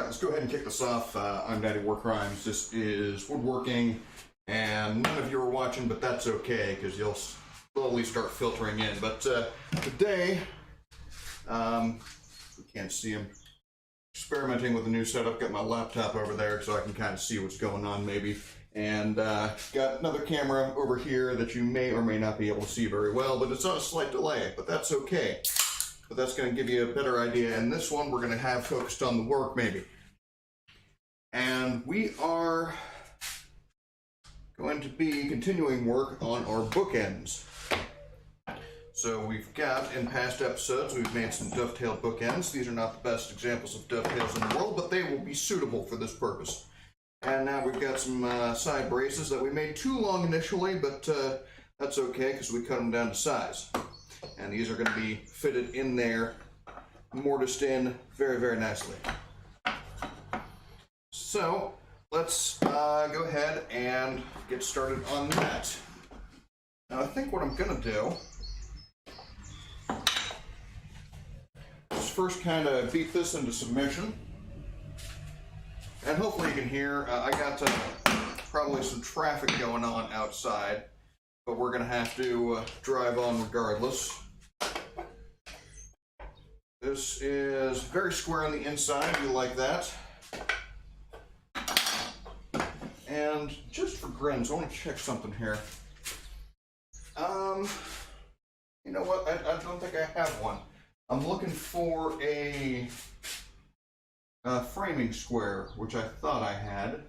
let's go ahead and kick this off. I'm Daddy Warcrimes. This is Woodworking, and none of you are watching, but that's okay, because you'll slowly start filtering in. But today, we can't see him, experimenting with a new setup. Got my laptop over there so I can kind of see what's going on maybe. And got another camera over here that you may or may not be able to see very well, but it's on a slight delay, but that's okay. But that's going to give you a better idea. And this one we're going to have focused on the work maybe. And we are going to be continuing work on our bookends. So we've got, in past episodes, we've made some dovetailed bookends. These are not the best examples of dovetails in the world, but they will be suitable for this purpose. And now we've got some side braces that we made too long initially, but that's okay because we cut them down to size. And these are going to be fitted in there, mortised in very, very nicely. So let's go ahead and get started on that. Now I think what I'm going to do is first kind of beat this into submission. And hopefully you can hear, I got probably some traffic going on outside, but we're going to have to drive on regardless. This is very square on the inside, you like that. And just for grins, I want to check something here. You know what, I don't think I have one. I'm looking for a framing square, which I thought I had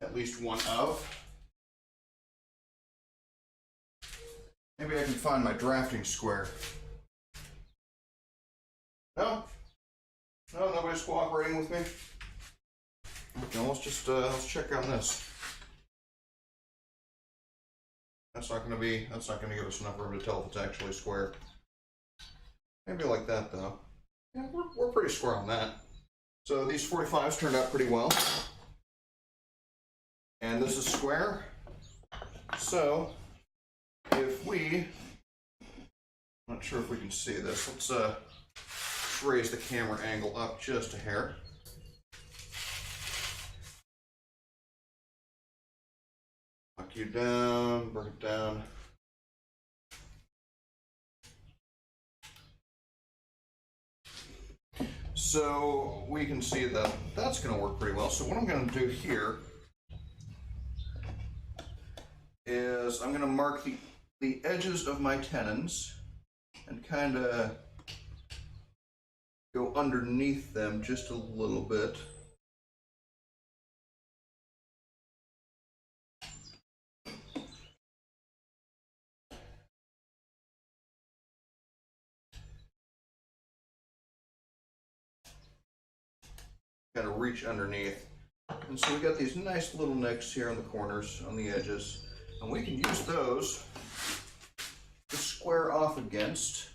at least one of. Maybe I can find my drafting square. No? No, nobody's cooperating with me? Okay, let's just let's check on this. That's not gonna give us enough room to tell if it's actually square. Maybe like that though. Yeah, we're pretty square on that. So these 45s turned out pretty well. And this is square. So if we, I'm not sure if we can see this. Let's raise the camera angle up just a hair. Knock you down, bring it down. So we can see that that's going to work pretty well. So what I'm going to do here is I'm going to mark the edges of my tenons and kind of go underneath them just a little bit. Kind of reach underneath. And so we got these nice little nicks here on the corners, on the edges, and we can use those to square off against.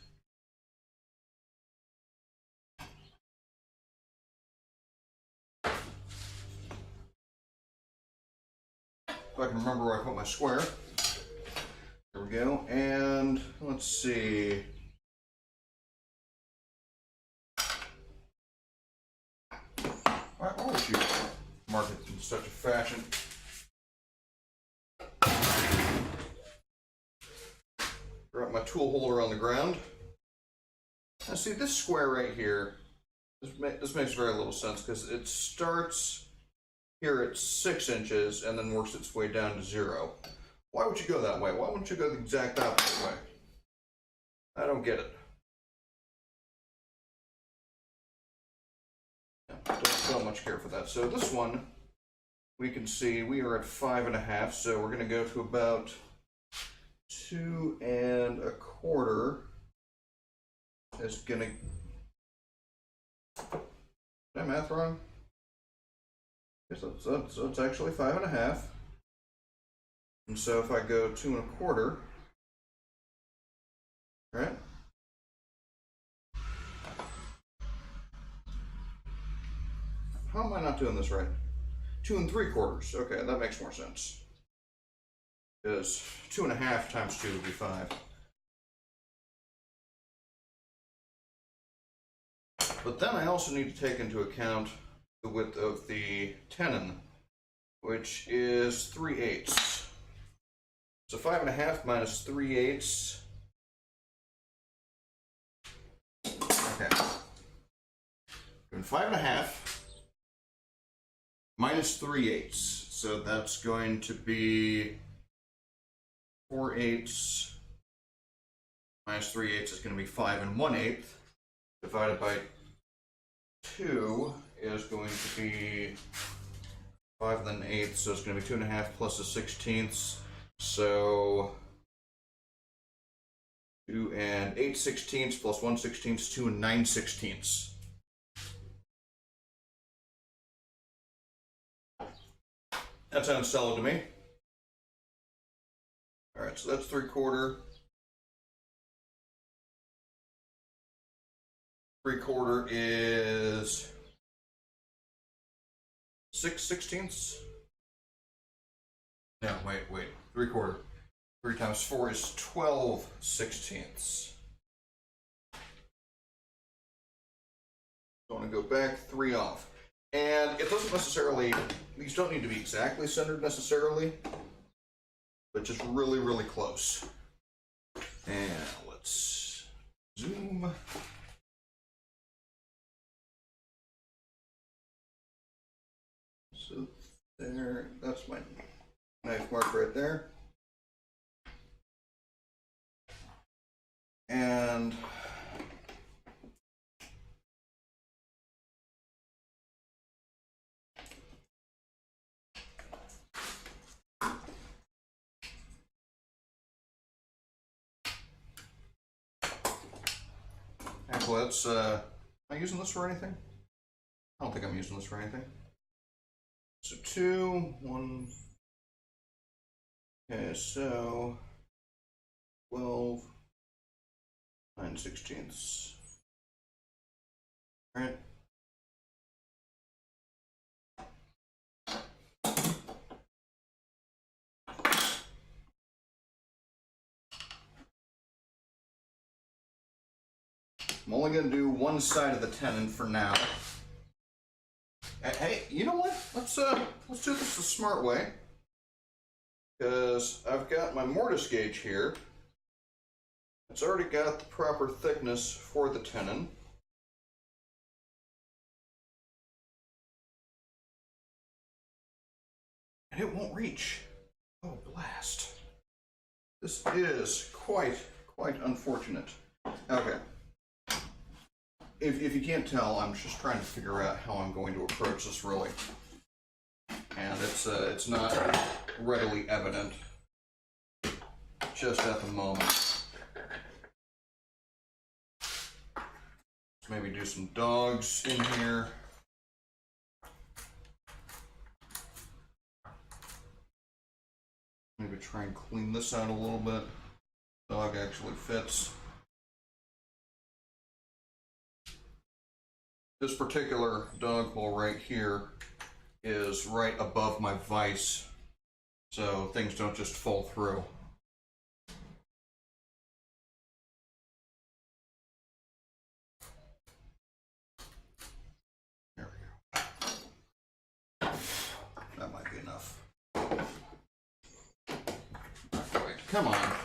If I can remember where I put my square. There we go, and let's see. Why would you mark it in such a fashion? Drop my tool holder on the ground. Now see this square right here, this makes very little sense because it starts here at 6 inches and then works its way down to 0. Why would you go that way? Why wouldn't you go the exact opposite way? I don't get it. Don't much care for that. So this one, we can see we are at 5.5, so we're going to go to about 2 1/4. It's going to. Did I math wrong? Yes, so it's actually 5.5. And so if I go 2 1/4, right? How am I not doing this right? 2 3/4. Okay, that makes more sense. Because 2.5 times 2 would be 5. But then I also need to take into account the width of the tenon, which is 3/8. So 5.5 minus 3/8. Okay. Doing 5.5 minus 3/8. So that's going to be 4/8 minus 3/8 is going to be 5 1/8. Divided by 2 is going to be 5 and then 8, so it's going to be 2.5 plus a 16th. So 2 and 8/16 plus 1/16, 2 and 9/16. That sounds solid to me. All right, so that's 3/4. 3/4 is 6/16. No, wait. 3/4. 3 times 4 is 12/16. So I want to go back 3 off. And it doesn't necessarily, these don't need to be exactly centered necessarily, but just really, really close. And let's zoom. So there, that's my knife mark right there. And let's, am I using this for anything? I don't think I'm using this for anything. So 2, 1, okay, so 12, 9/16. All right. I'm only going to do one side of the tenon for now. Hey, you know what? Let's do this the smart way. Because I've got my mortise gauge here. It's already got the proper thickness for the tenon. And it won't reach. Oh, blast. This is quite unfortunate. Okay. If you can't tell, I'm just trying to figure out how I'm going to approach this, really. And it's not readily evident just at the moment. Let's maybe do some dogs in here. Maybe try and clean this out a little bit. Dog actually fits. This particular dog hole right here is right above my vise, so things don't just fall through. There we go. That might be enough. Not quite. Come on.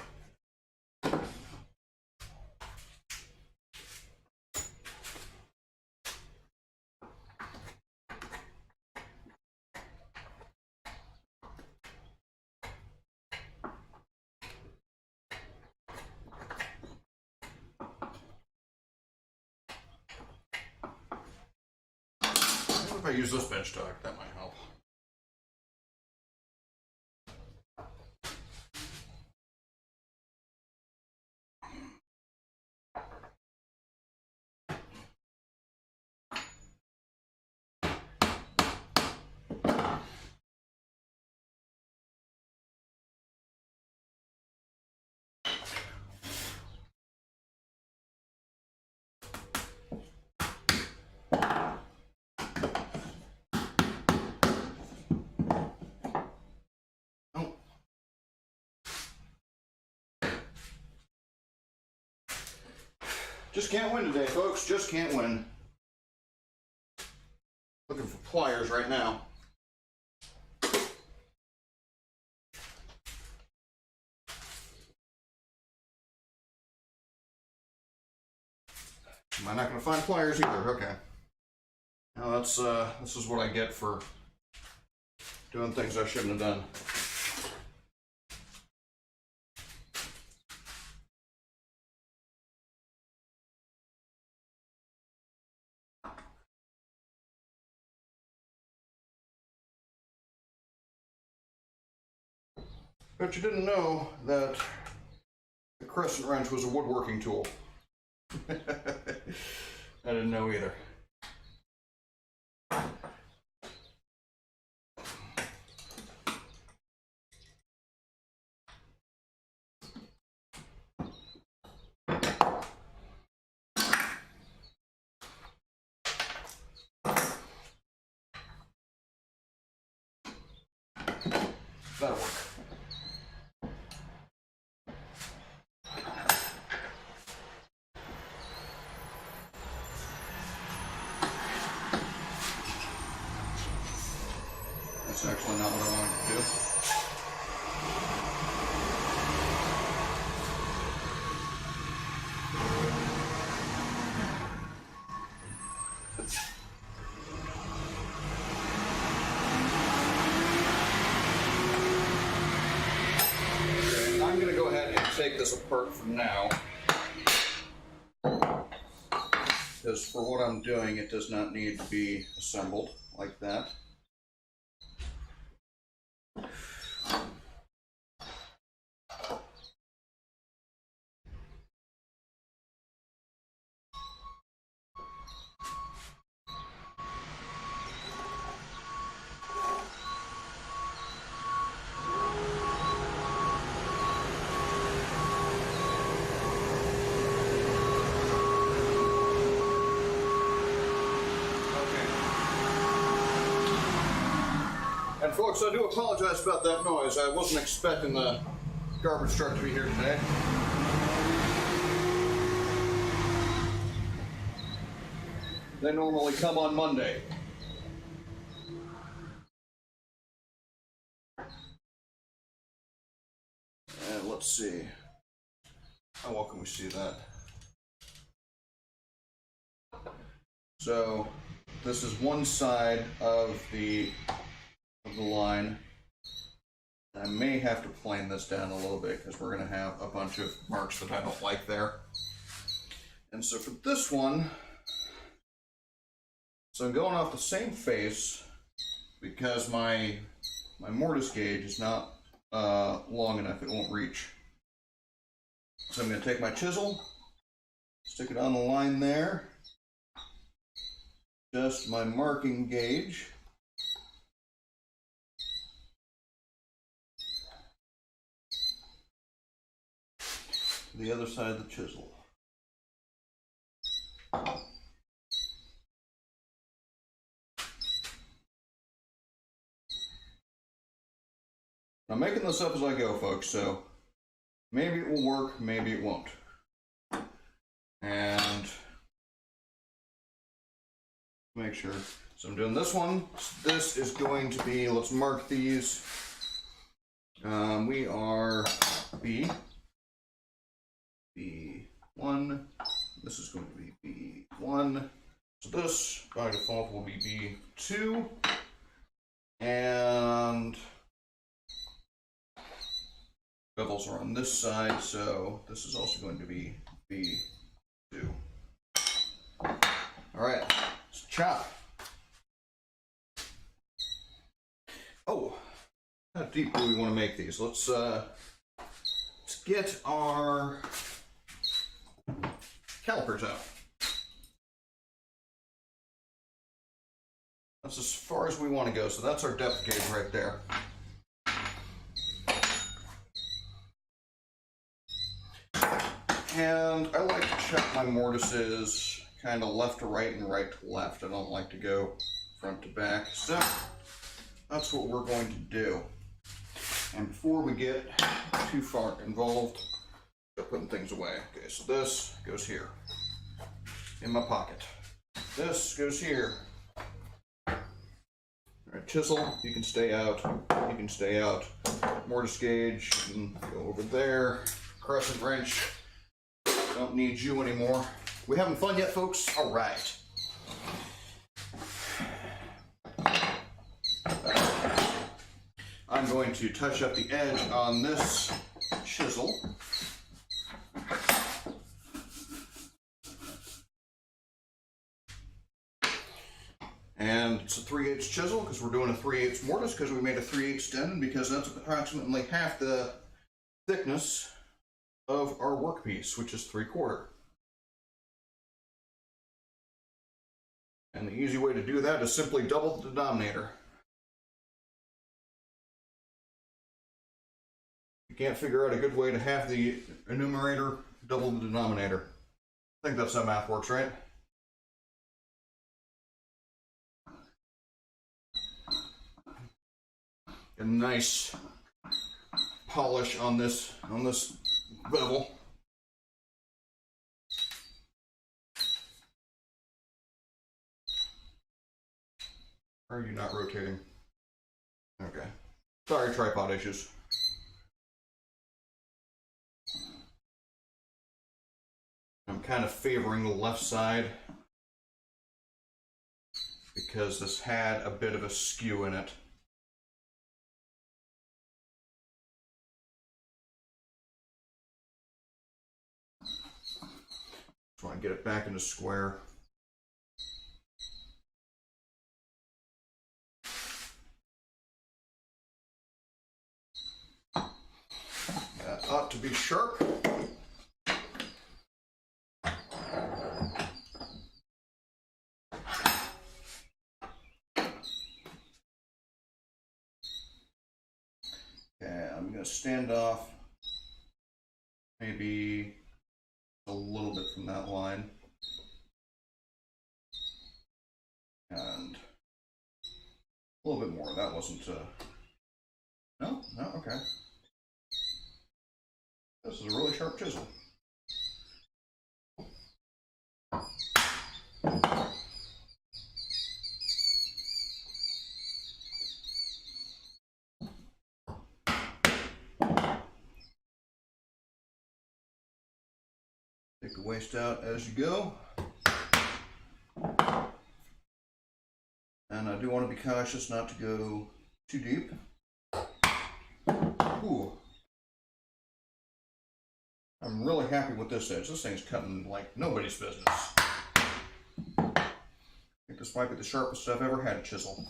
If I use this bench top, that might help. Just can't win today, folks. Just can't win. Looking for pliers right now. Am I not going to find pliers either? Okay. Now that's this is what I get for doing things I shouldn't have done. But you didn't know that the crescent wrench was a woodworking tool. I didn't know either. That'll work. That's actually not what I wanted to do. Okay, I'm going to go ahead and take this apart for now. Because for what I'm doing, it does not need to be assembled like that. And folks, I do apologize about that noise. I wasn't expecting the garbage truck to be here today. They normally come on Monday. And let's see. How well can we see that? So this is one side of the line. I may have to plane this down a little bit because we're going to have a bunch of marks that I don't like there. And so for this one, so I'm going off the same face because my mortise gauge is not long enough, it won't reach. So I'm going to take my chisel, stick it on the line there, adjust my marking gauge. The other side of the chisel. I'm making this up as I go, folks, so maybe it will work, maybe it won't. And make sure. So I'm doing this one. This is going to be, let's mark these. We are B1, this is going to be B1, so this by default will be B2, and bevels are on this side, so this is also going to be B2. Alright, let's chop. Oh, how deep do we want to make these? Let's get our calipers out. That's as far as we want to go, so that's our depth gauge right there. And I like to check my mortises kind of left to right and right to left. I don't like to go front to back, so that's what we're going to do. And before we get too far involved, putting things away. Okay, so this goes here in my pocket. This goes here All right, chisel, you can stay out. You can stay out. Mortise gauge, you can go over there. Crescent wrench, don't need you anymore. We having fun yet, folks? All right. I'm going to touch up the edge on this chisel. And it's a 3/8 chisel because we're doing a 3/8 mortise because we made a 3/8 dent, because that's approximately half the thickness of our workpiece, which is 3/4. And the easy way to do that is simply double the denominator. If you can't figure out a good way to halve the numerator, double the denominator. I think that's how math works, right? A nice polish on this bevel. Or are you not rotating? Okay. Sorry, tripod issues. I'm kind of favoring the left side because this had a bit of a skew in it. Just want to get it back into square. That ought to be sharp. Okay, I'm going to stand off maybe a little bit from that line. And a little bit more. That wasn't, no, okay. This is a really sharp chisel. Take the waste out as you go. And I do want to be cautious not to go too deep. Ooh. I'm really happy with this edge. This thing's cutting like nobody's business. I think this might be the sharpest I've ever had a chisel.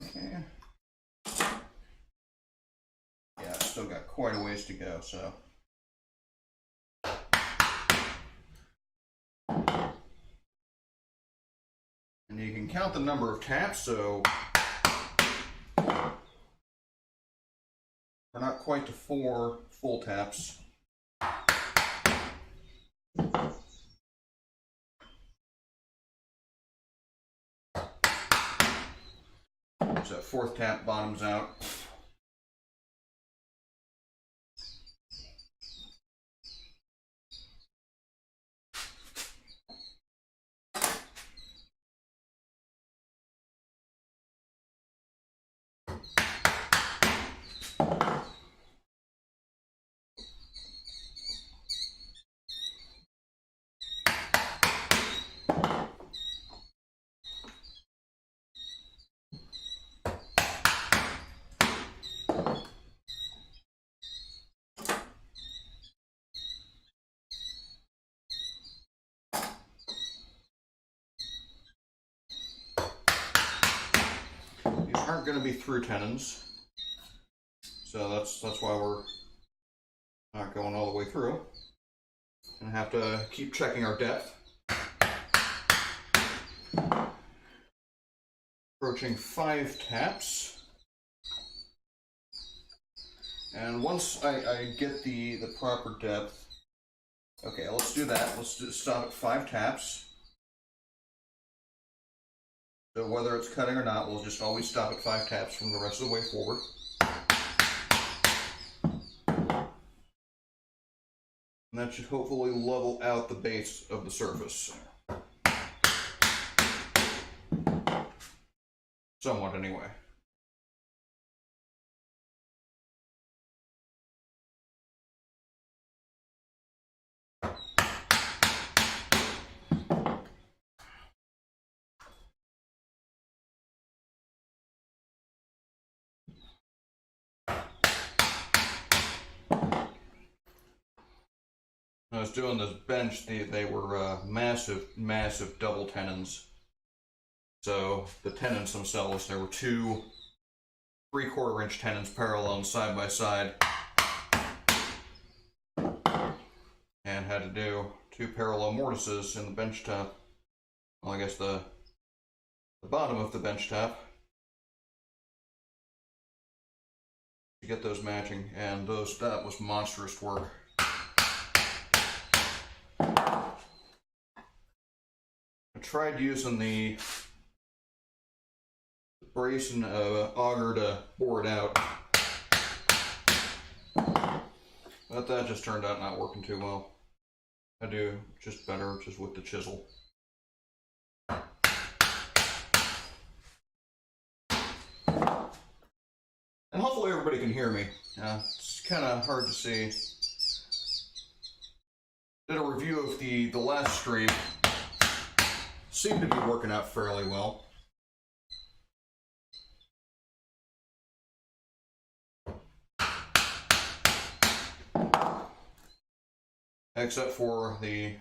Okay. Yeah, I've still got quite a ways to go, so. And you can count the number of taps, so we're not quite to 4 full taps. So that 4th tap bottoms out. Aren't going to be through tenons, so that's why we're not going all the way through, and have to keep checking our depth. Approaching 5 taps, and once I get the proper depth, okay, let's do that. Let's stop at 5 taps. So whether it's cutting or not, we'll just always stop at 5 taps from the rest of the way forward. And that should hopefully level out the base of the surface. Somewhat, anyway. When I was doing this bench, they were massive double tenons. So the tenons themselves, there were two 3/4 inch tenons parallel side by side, and had to do two parallel mortises in the bench top. Well, I guess the bottom of the bench top to get those matching, and that was monstrous work. I tried using the brace and auger to bore it out, but that just turned out not working too well. I do just better just with the chisel. And hopefully everybody can hear me. It's kind of hard to see. Did a review of the last stream. Seemed to be working out fairly well. Except for the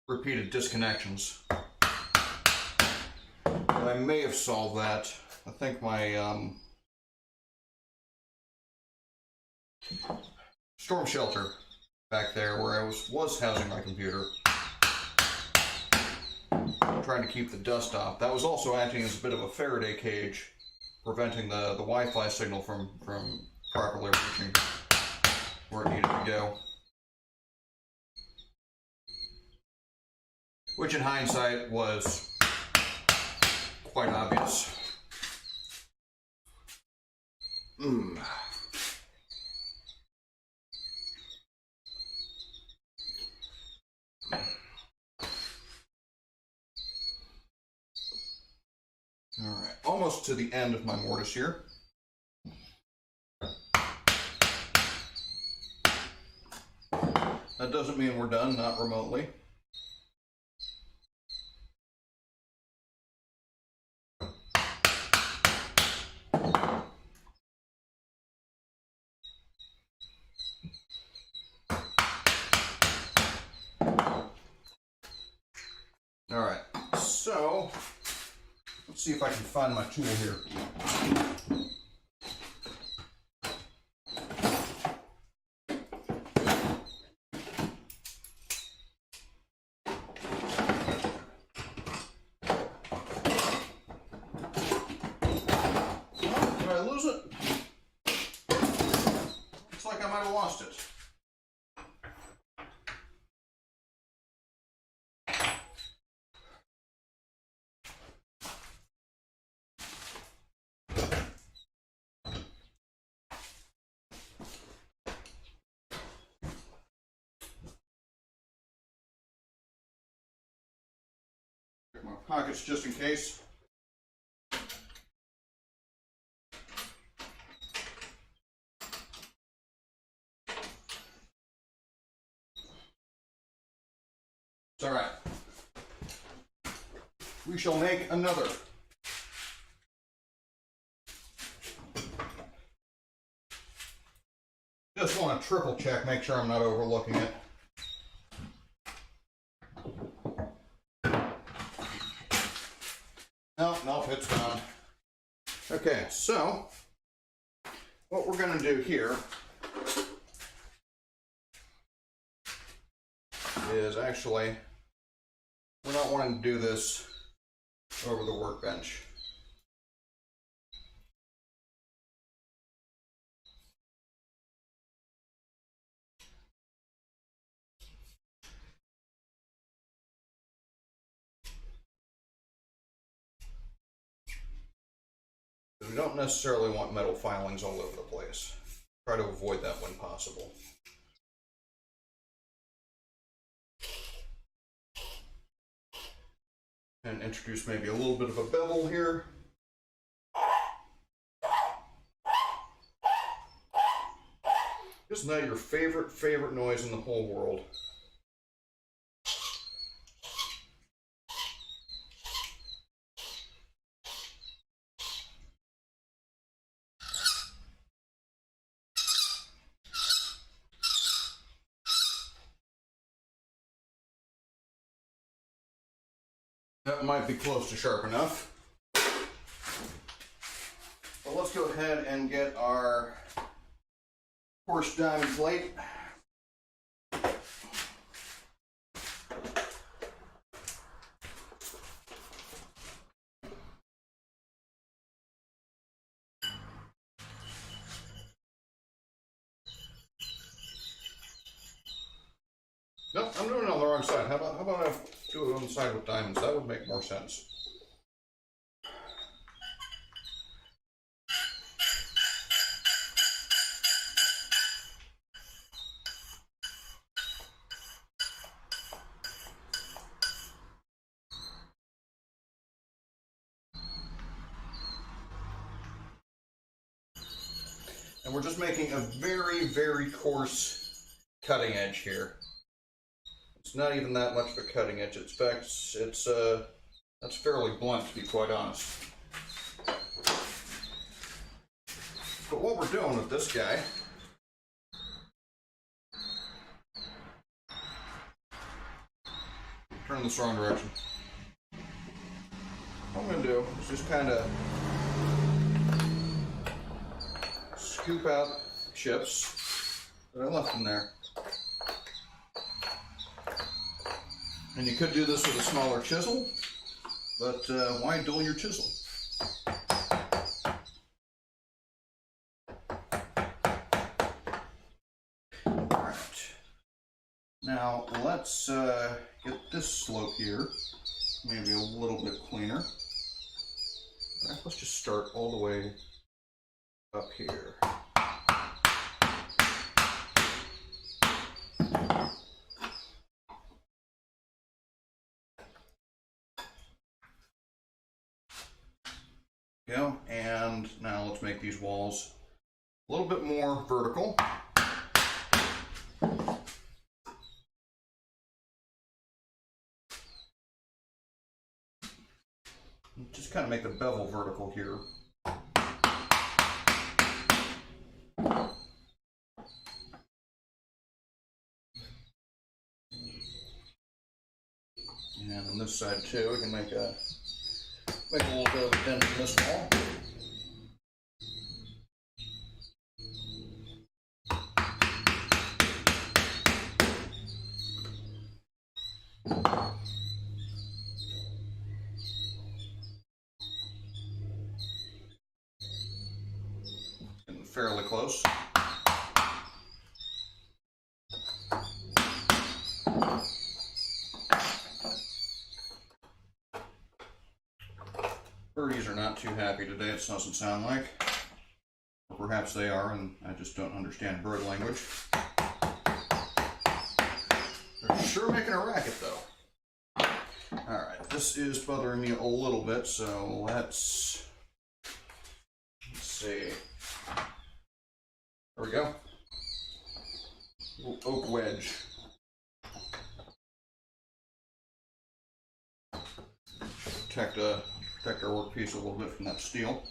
repeated disconnections. But I may have solved that. I think my storm shelter back there where I was housing my computer, trying to keep the dust off. That was also acting as a bit of a Faraday cage, preventing the Wi-Fi signal from properly reaching where it needed to go. Which in hindsight was quite obvious. Alright, almost to the end of my mortise here. That doesn't mean we're done, not remotely. Alright, so let's see if I can find my tool here. Did I lose it? Looks like I might have lost it. My pockets just in case. It's all right. We shall make another. Just want to triple check, make sure I'm not overlooking it. Nope, it's gone. Okay, so what we're going to do here is actually, we're not wanting to do this over the workbench. We don't necessarily want metal filings all over the place. Try to avoid that when possible. and introduce maybe a little bit of a bevel here. Isn't that your favorite noise in the whole world? That might be close to sharp enough. Well, let's go ahead and get our coarse diamond plate. Nope, I'm doing it on the wrong side. How about I do it on the side with diamonds? That would make more sense. And we're just making a very coarse cutting edge here. It's not even that much of a cutting edge. In fact, that's fairly blunt, to be quite honest. But what we're doing with this guy, turn this wrong direction. What I'm going to do is just kind of scoop out chips that I left in there. And you could do this with a smaller chisel, but why dull your chisel? Alright, now let's get this slope here maybe a little bit cleaner. Let's just start all the way up here. Go, and now let's make these walls a little bit more vertical. Just kind of make the bevel vertical here. And on this side too, we can make a little bit of a dent in this wall. Getting fairly close. Birdies are not too happy today, it doesn't sound like. Or perhaps they are, and I just don't understand bird language. They're sure making a racket, though. Alright, this is bothering me a little bit, so let's see. There we go. Little oak wedge. Protect our workpiece a little bit from that steel.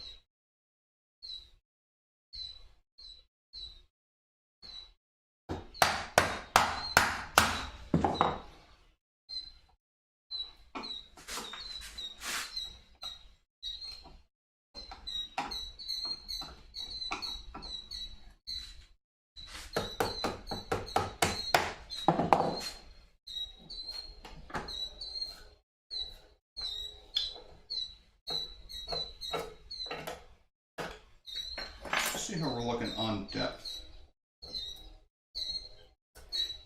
See how we're looking on depth.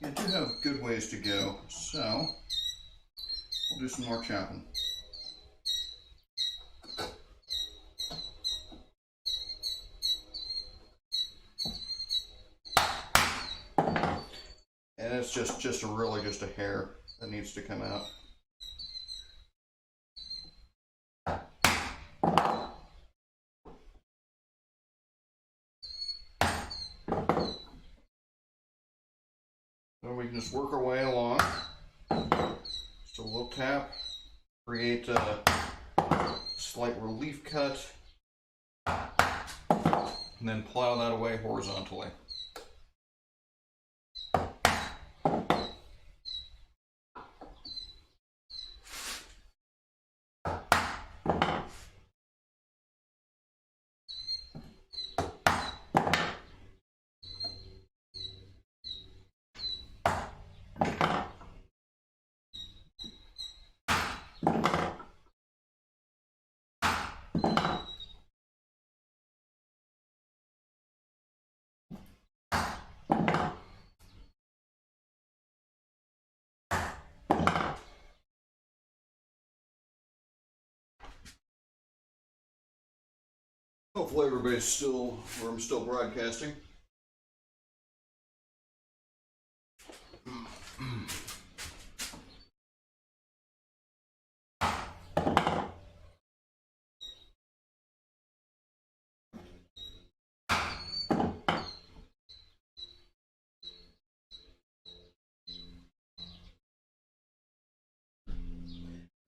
You do have good ways to go, so we'll do some more chopping. And it's just a hair that needs to come out. And we can just work our way along. So we'll tap, create a slight relief cut, and then plow that away horizontally. Hopefully everybody's still, or I'm still broadcasting.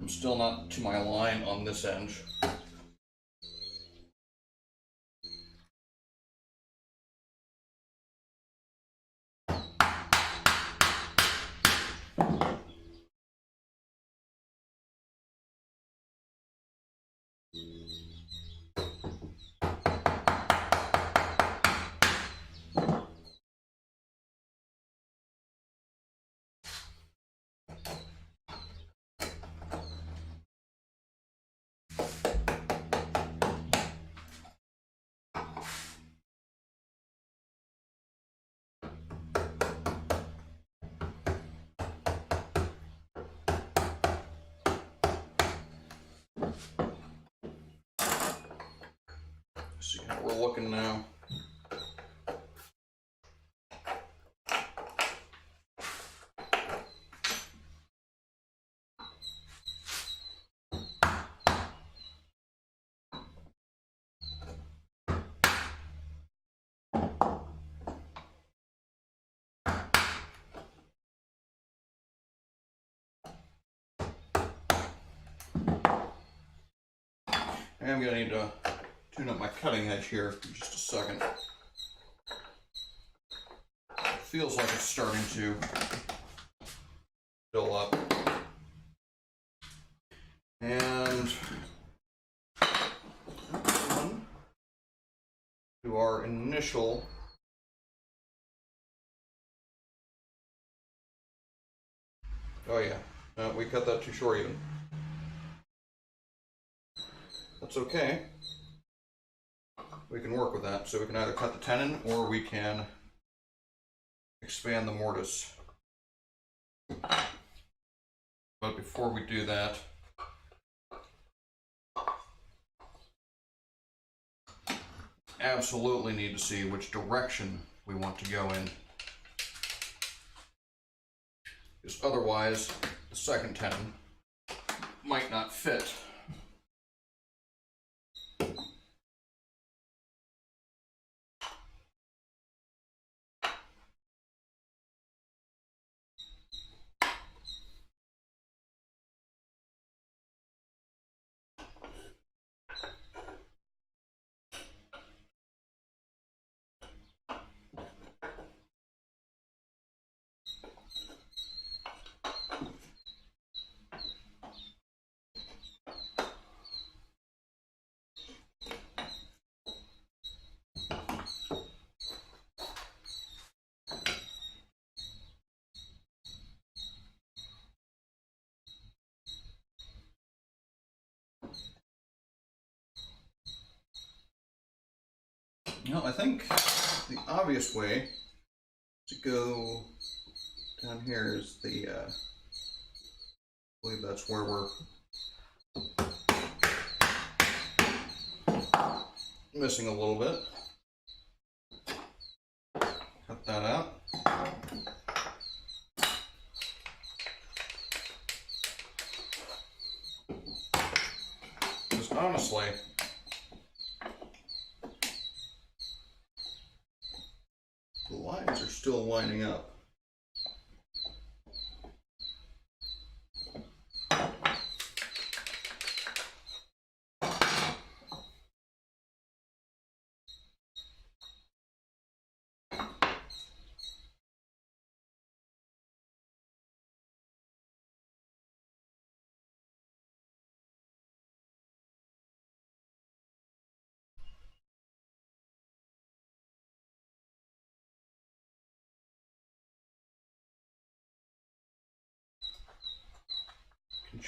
I'm still not to my line on this end. See how we're looking now. I'm going to need to tune up my cutting edge here for just a second. It feels like it's starting to fill up. And on to our initial oh yeah, we cut that too short even. That's okay. We can work with that. So we can either cut the tenon or we can expand the mortise. But before we do that, absolutely need to see which direction we want to go in. Because otherwise, the second tenon might not fit. Well, I think the obvious way to go down here is the, I believe that's where we're missing a little bit. Cut that out. Because honestly, the lines are still lining up.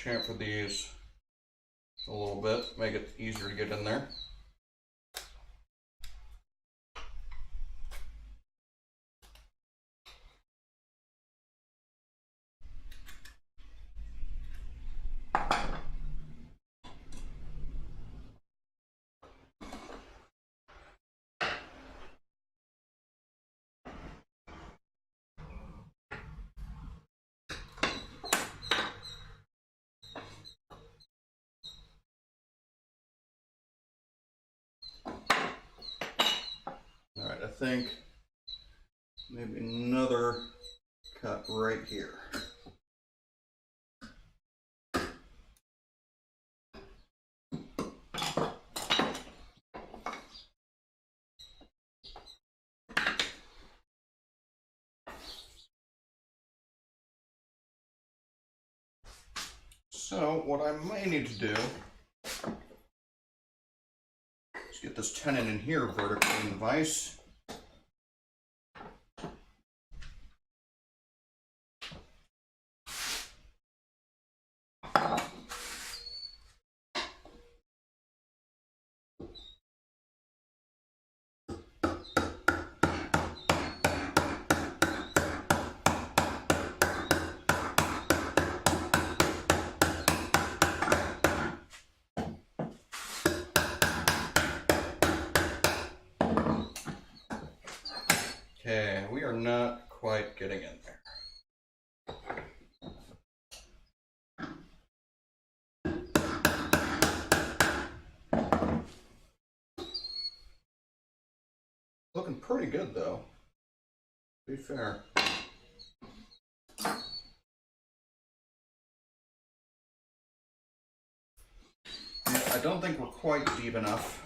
chamfer these a little bit, make it easier to get in there. Alright, I think maybe another cut right here. So what I may need to do is get this tenon in here vertically in the vise. Okay, we are not quite getting in there. Looking pretty good though, to be fair. I don't think we're quite deep enough.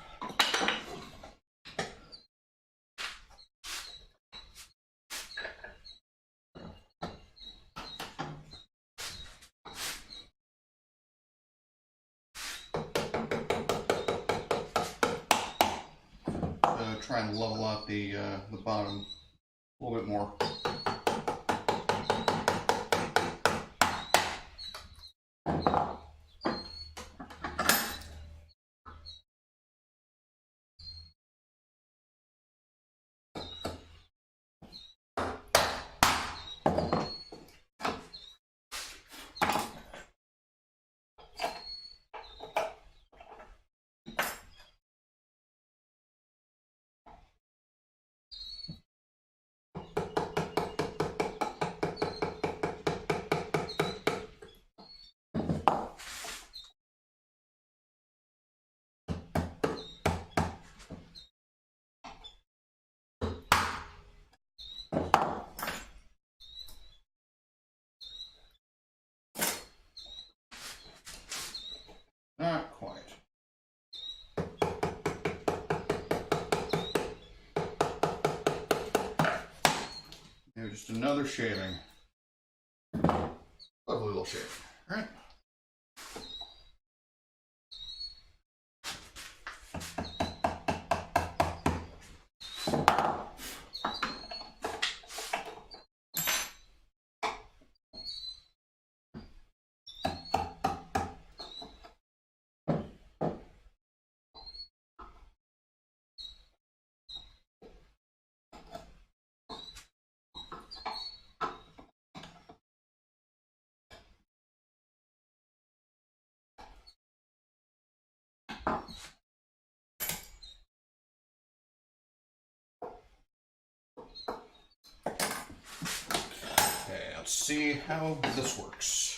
Try and level out the bottom a little bit more. Not quite. Now just another shaving. Lovely little shaving. All right. Okay, let's see how this works.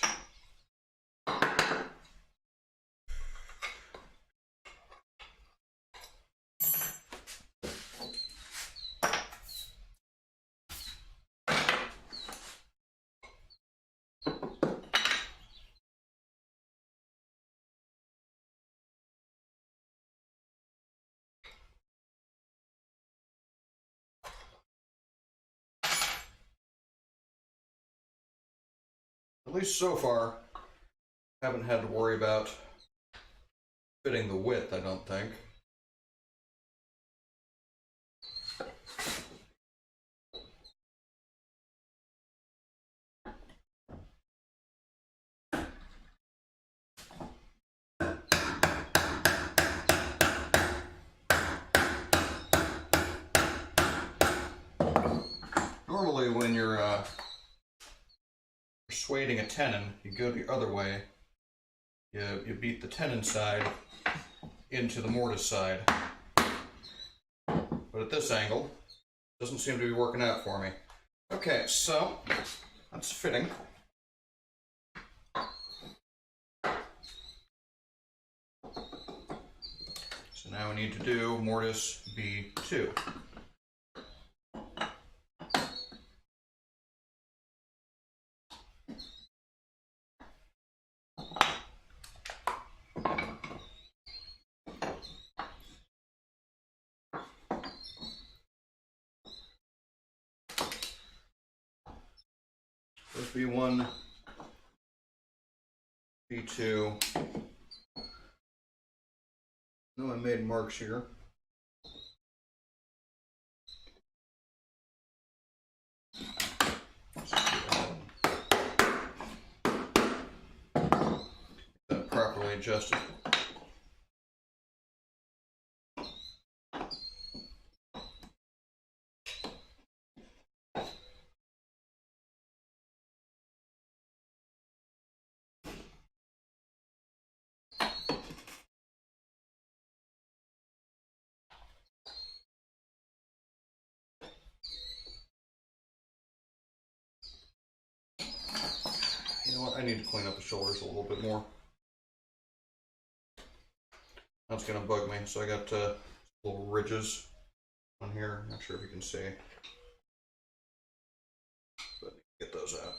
At least so far, haven't had to worry about fitting the width, I don't think. when you're persuading a tenon, you go the other way. You beat the tenon side into the mortise side. But at this angle, it doesn't seem to be working out for me. Okay, so that's fitting. So now we need to do mortise B2. There's B1, B2. No, I made marks here. That properly adjusted. You know what, I need to clean up the shoulders a little bit more. That's going to bug me, so I got little ridges on here. Not sure if you can see, but get those out.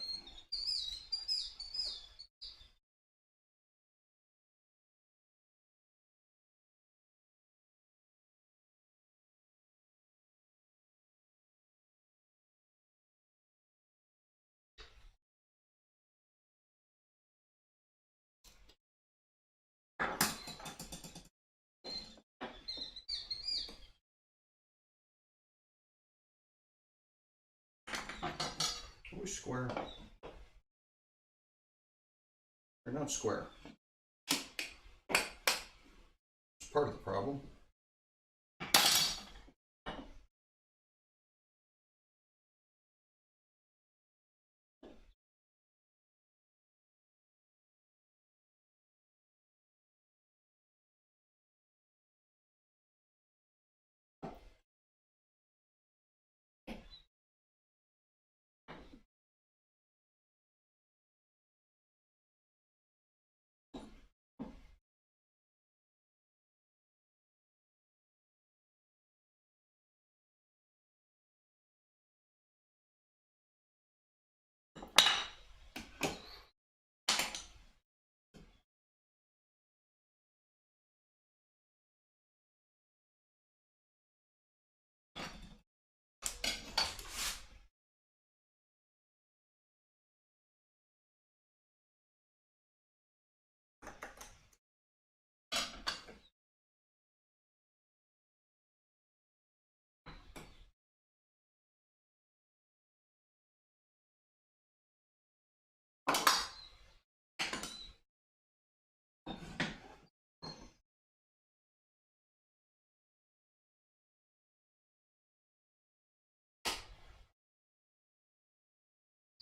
Are we square? They're not square. It's part of the problem.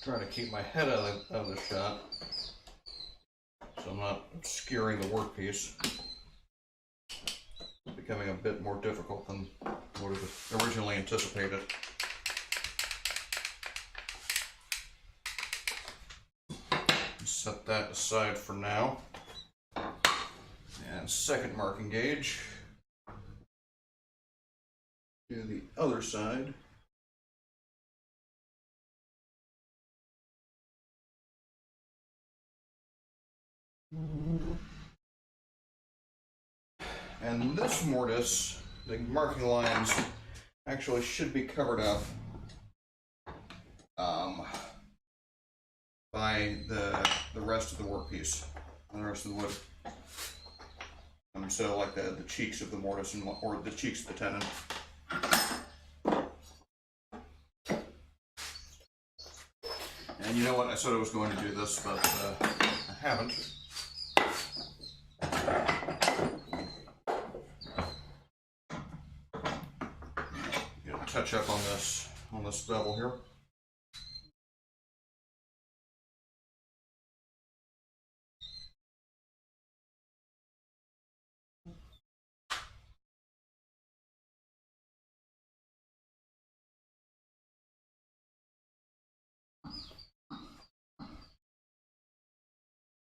Trying to keep my head out of the shot, so I'm not obscuring the workpiece. It's becoming a bit more difficult than what was originally anticipated. Set that aside for now. And second marking gauge. Do the other side. And this mortise, the marking lines actually should be covered up by the rest of the workpiece and the rest of the wood. So like the cheeks of the mortise or the cheeks of the tenon. And you know what? I said I was going to do this, but I haven't. Touch up on this bevel here.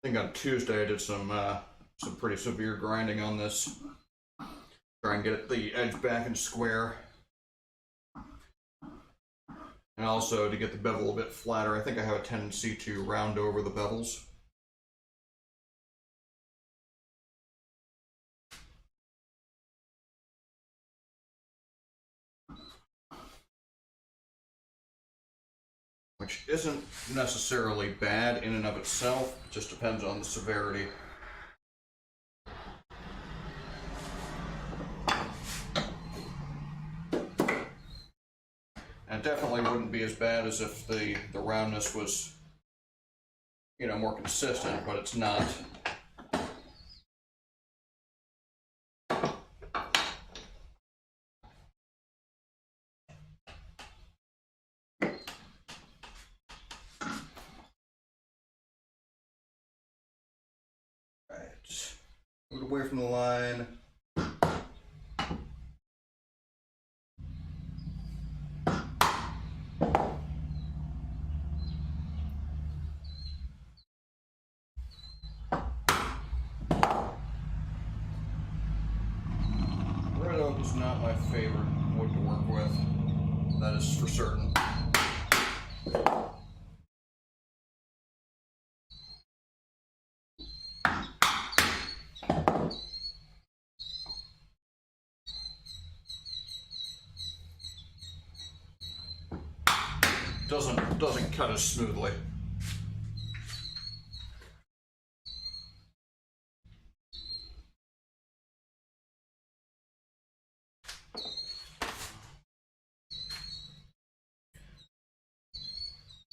think on Tuesday I did some pretty severe grinding on this. Try and get the edge back and square. And also to get the bevel a bit flatter. I think I have a tendency to round over the bevels. Which isn't necessarily bad in and of itself, it just depends on the severity. And it definitely wouldn't be as bad as if the roundness was, you know, more consistent, but it's not. Right, move it away from the line. Red oak is not my favorite wood to work with. That is for certain. Doesn't cut as smoothly.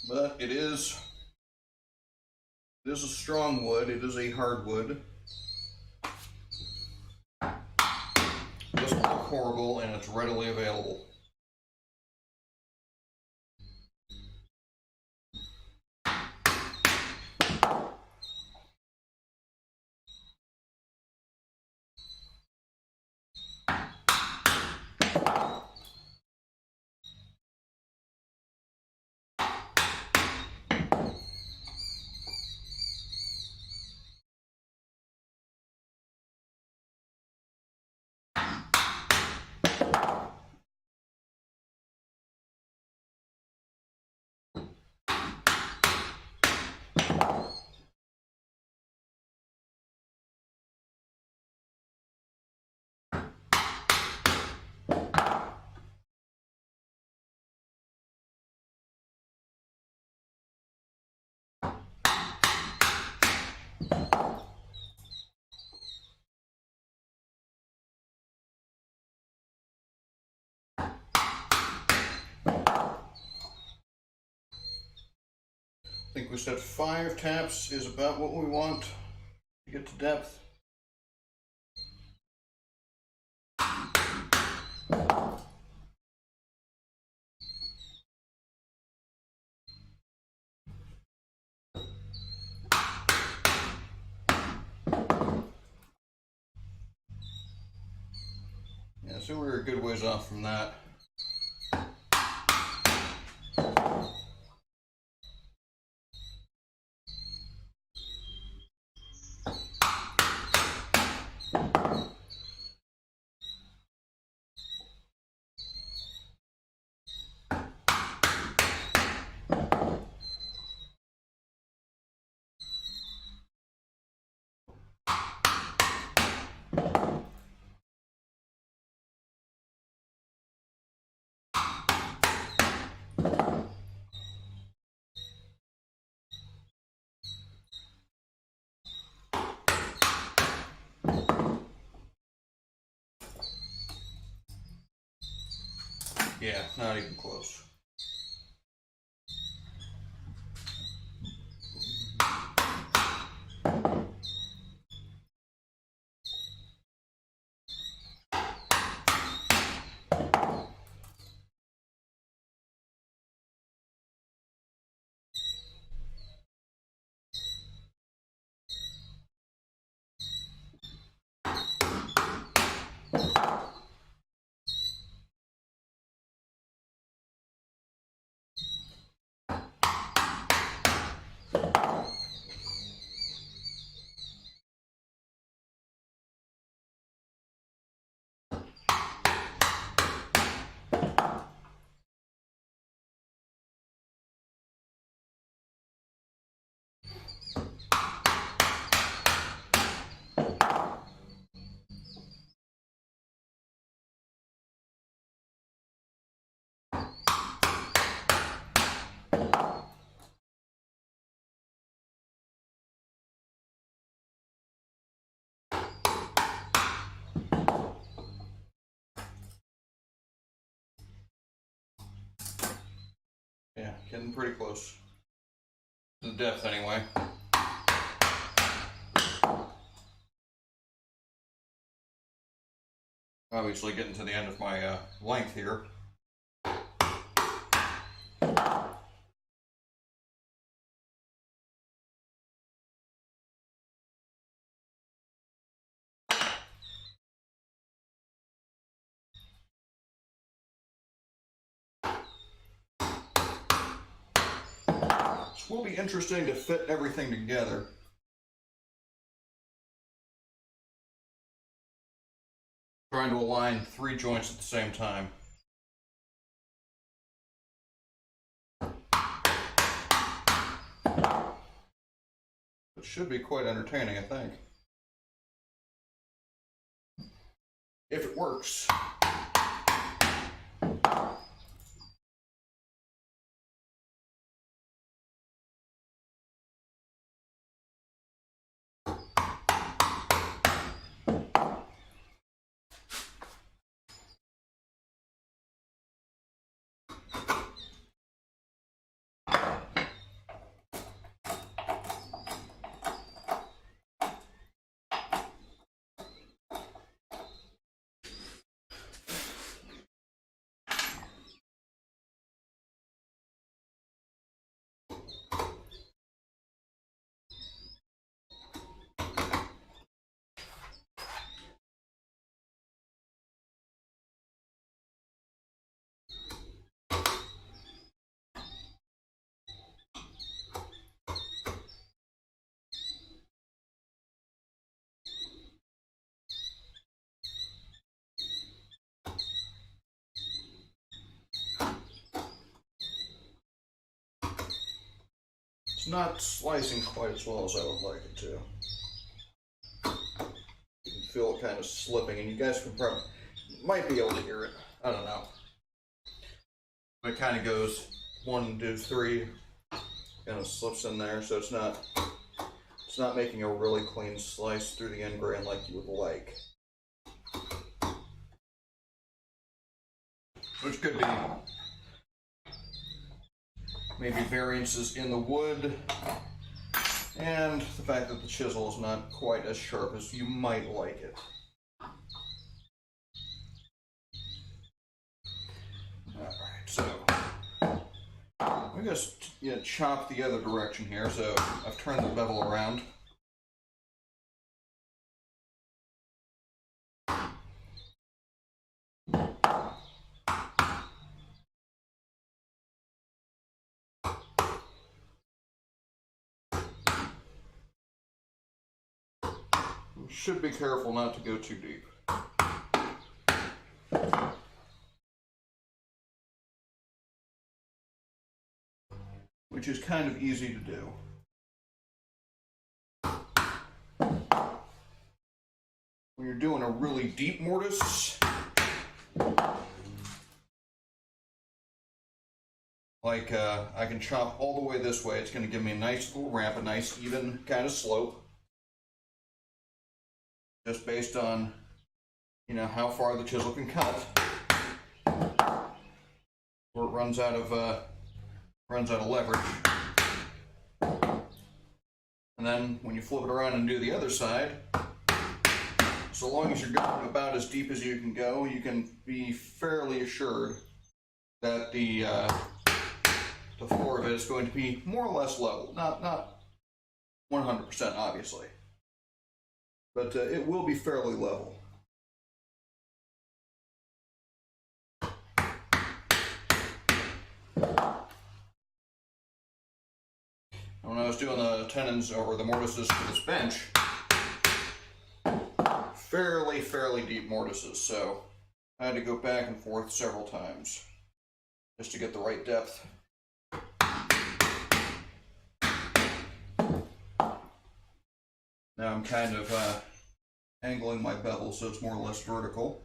But it is a strong wood. It is a hardwood. It doesn't look horrible, and it's readily available. I think we said 5 taps is about what we want to get to depth. Yeah, so we're a good ways off from that. Yeah, not even close. getting pretty close to the depth anyway. Obviously getting to the end of my length here. It will be interesting to fit everything together. Trying to align 3 joints at the same time. It should be quite entertaining, I think. If it works. It's not slicing quite as well as I would like it to. You can feel it kind of slipping, and you guys can probably, might be able to hear it. I don't know. But it kind of goes 1, 2, 3, kind of slips in there, so it's not making a really clean slice through the end grain like you would like. Which could be maybe variances in the wood, and the fact that the chisel is not quite as sharp as you might like it. Alright, so we just chop the other direction here, so I've turned the bevel around. Should be careful not to go too deep. Which is kind of easy to do. When you're doing a really deep mortise, like I can chop all the way this way. It's going to give me a nice little ramp, a nice even kind of slope. Just based on, how far the chisel can cut, or it runs out of leverage. And then when you flip it around and do the other side, so long as you're going about as deep as you can go, you can be fairly assured that the floor of it is going to be more or less level. Not 100%, obviously. But it will be fairly level. When I was doing the tenons or the mortises for this bench, fairly deep mortises, so I had to go back and forth several times just to get the right depth. Now I'm kind of angling my bevel so it's more or less vertical.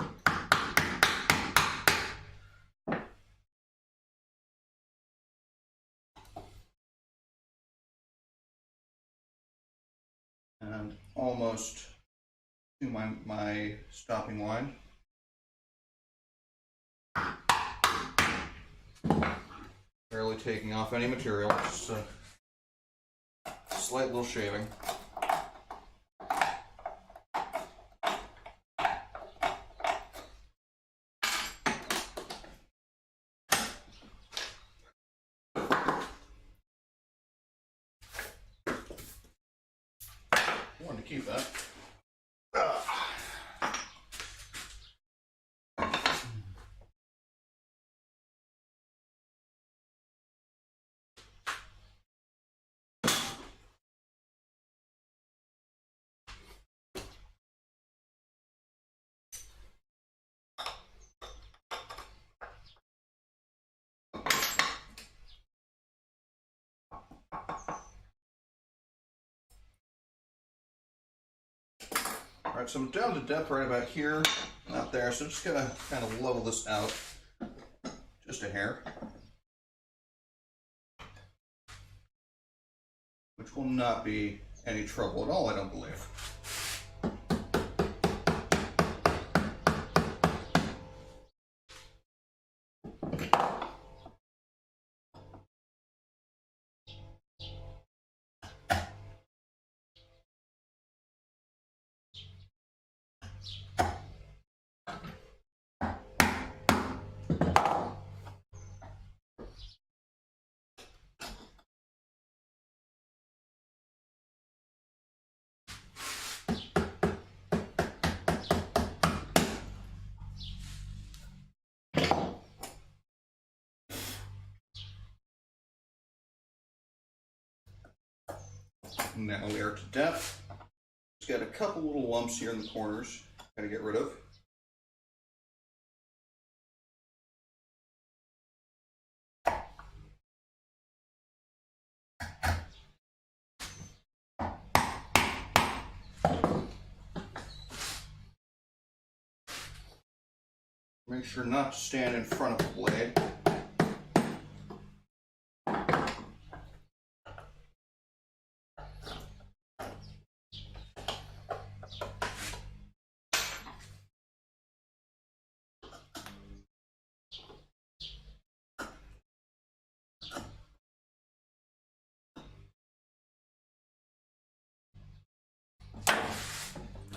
And almost to my stopping line. Barely taking off any material, just a slight little shaving. Wanted to keep that. Alright, so I'm down to depth right about here, not there, so I'm just gonna kind of level this out just a hair, which will not be any trouble at all, I don't believe. Now we are to depth. It's got a couple little lumps here in the corners, gotta get rid of. Make sure not to stand in front of the blade.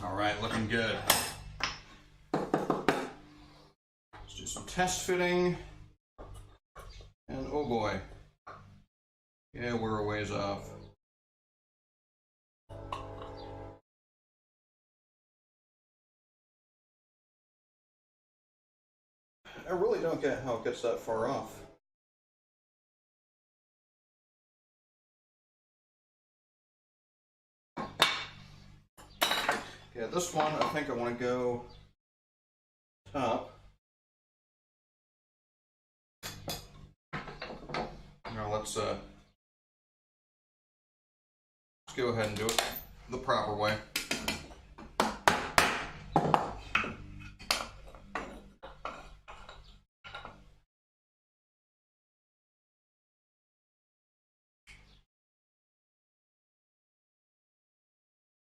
All right, looking good. Let's do some test fitting. And oh boy. Yeah, we're a ways off. I really don't get how it gets that far off. Yeah, this one, I think I want to go top. Now let's go ahead and do it the proper way.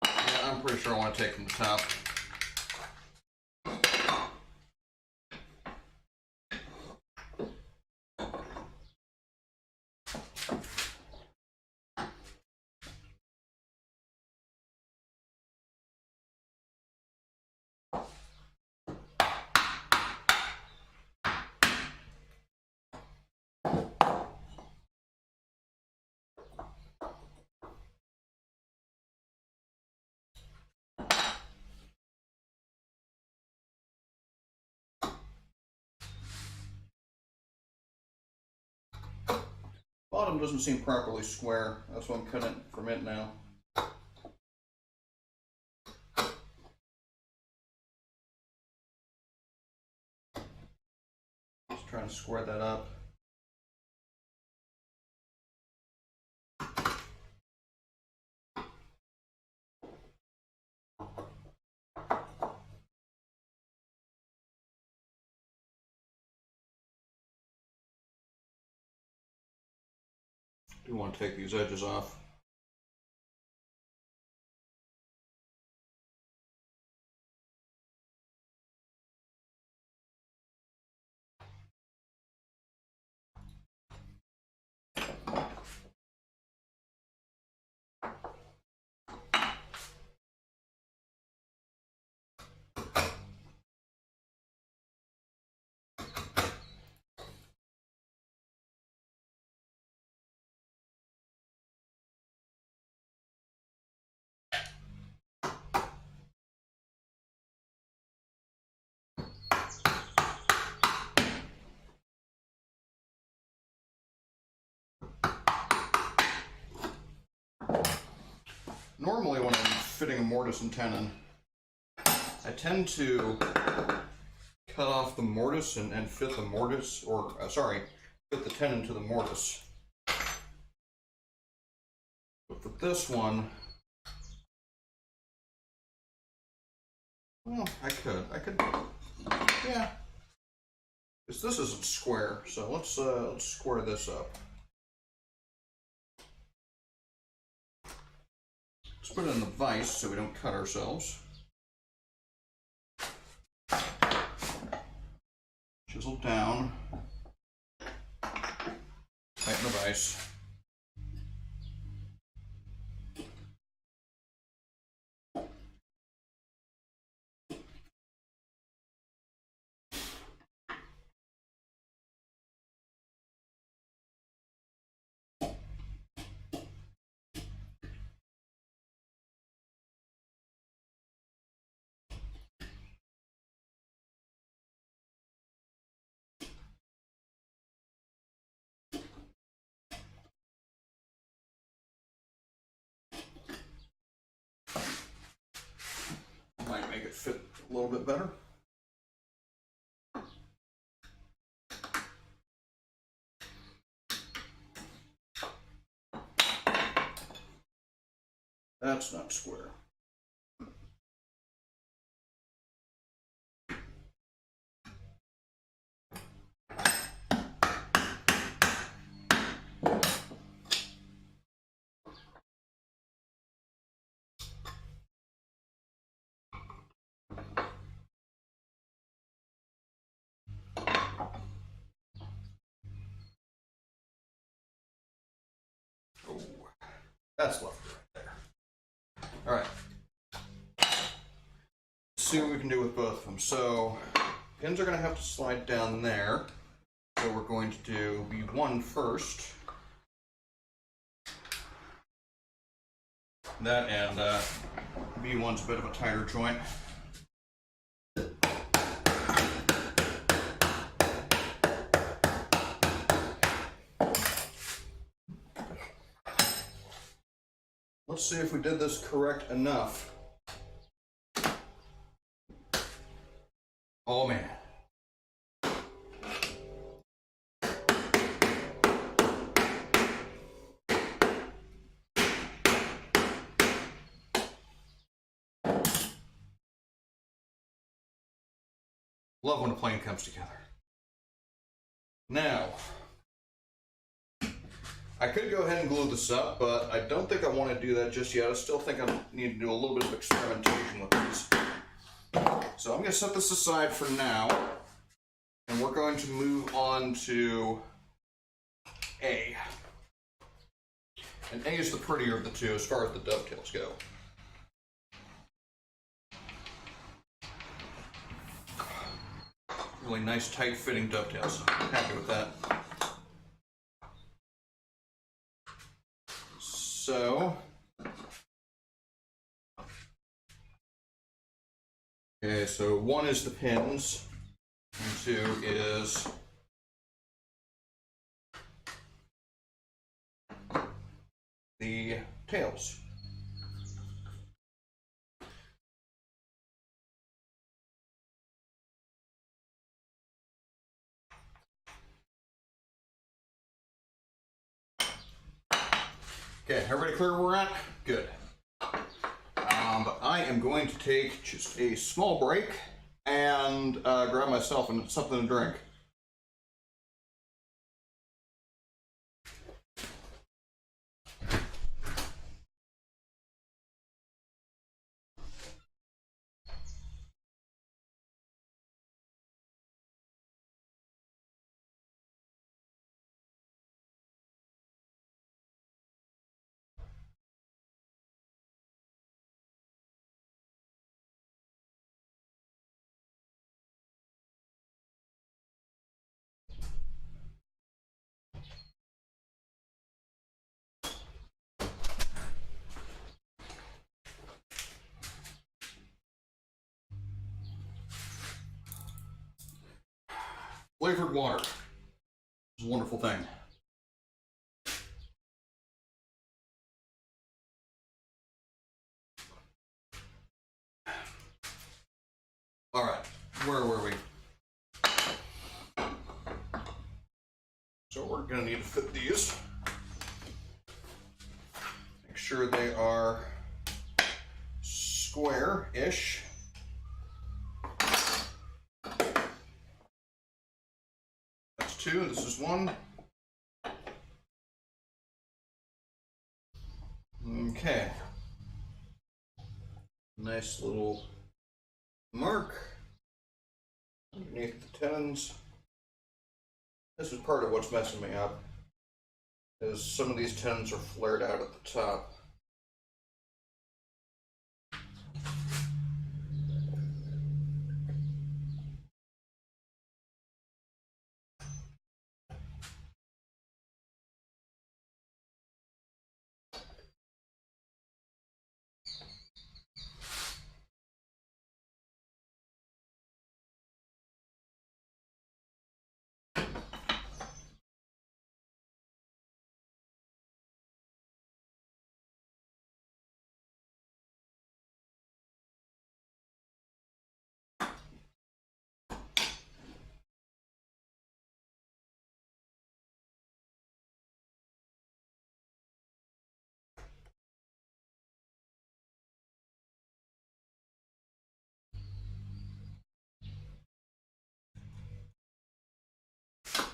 Yeah, I'm pretty sure I want to take from the top. Bottom doesn't seem properly square. That's why I'm cutting it from it now. Just trying to square that up. Do want to take these edges off. normally when I'm fitting a mortise and tenon, I tend to cut off the mortise and fit the mortise, or fit the tenon to the mortise. But for this one, well, I could, yeah. Because this isn't square, so let's square this up. Let's put it in the vise so we don't cut ourselves. Chisel down. Tighten the vise. Might make it fit a little bit better. That's not square. Oh, that's left right there. All right. Let's see what we can do with both of them. So pins are going to have to slide down there. So we're going to do B1 first. That and B1's a bit of a tighter joint. Let's see if we did this correct enough. Oh man. Love when a plane comes together. Now, I could go ahead and glue this up, but I don't think I want to do that just yet. I still think I need to do a little bit of experimentation with these. So I'm going to set this aside for now, and we're going to move on to A. And A is the prettier of the two as far as the dovetails go. Really nice, tight-fitting dovetails. I'm happy with that. So, okay, so 1 is the pins, and 2 is the tails. Okay, everybody clear where we're at? Good. But I am going to take just a small break and grab myself something to drink. Flavored water is a wonderful thing. All right, where were we? So we're gonna need to fit these. Make sure they are square-ish. That's 2, this is 1. Okay. Nice little mark underneath the tenons. This is part of what's messing me up, is some of these tenons are flared out at the top.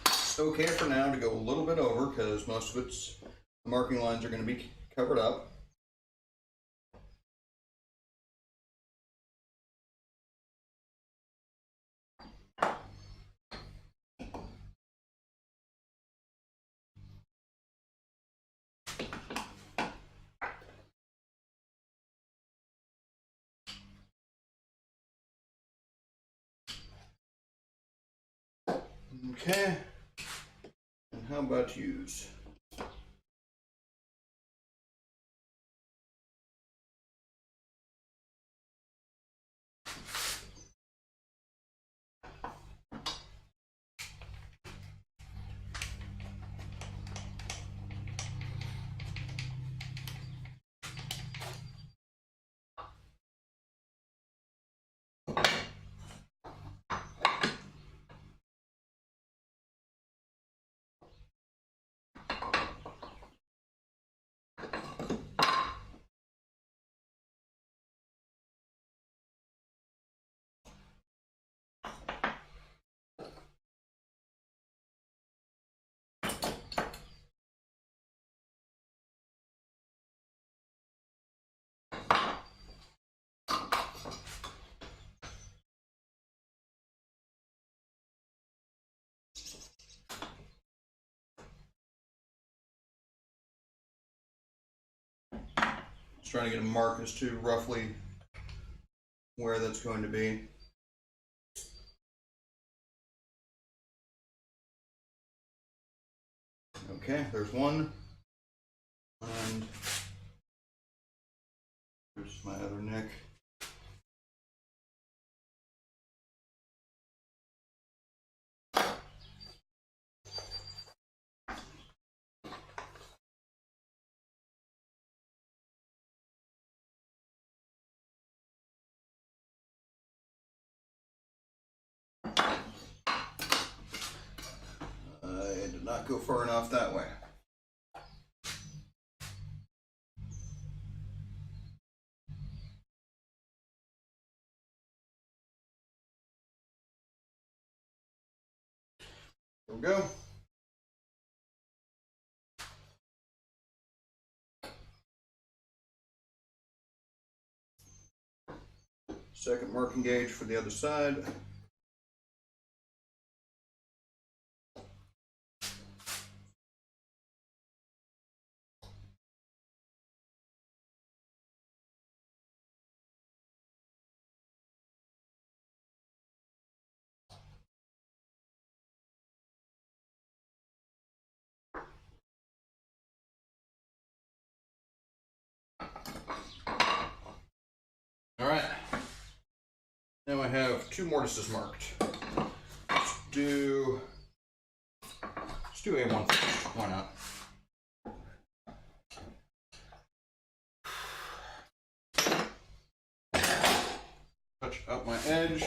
It's okay for now to go a little bit over because most of its marking lines are going to be covered up. Okay, and how about use? Just trying to get a mark as to roughly where that's going to be. Okay, there's one. And there's my other nick. I did not go far enough that way. There we go. Second marking gauge for the other side. All right. Now I have 2 mortises marked. Let's do A1 first. Why not? touch up my edge.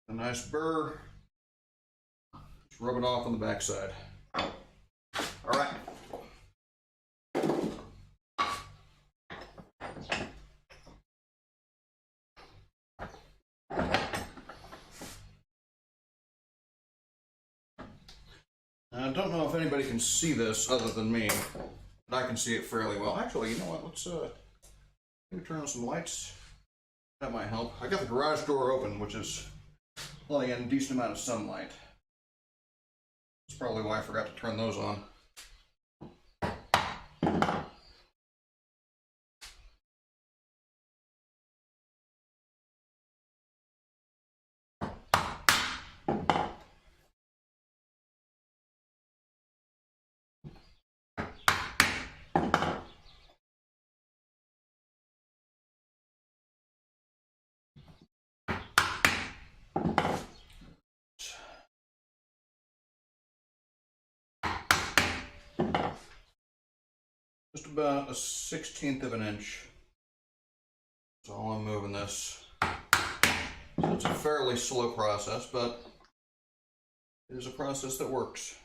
A nice burr. Just rub it off on the backside. All right. Now, I don't know if anybody can see this other than me, but I can see it fairly well. Actually, you know what? Let's maybe turn on some lights. That might help. I got the garage door open, which is letting in a decent amount of sunlight. That's probably why I forgot to turn those on. Just about a 1/16 of an inch. That's all I'm moving this. So it's a fairly slow process, but it is a process that works.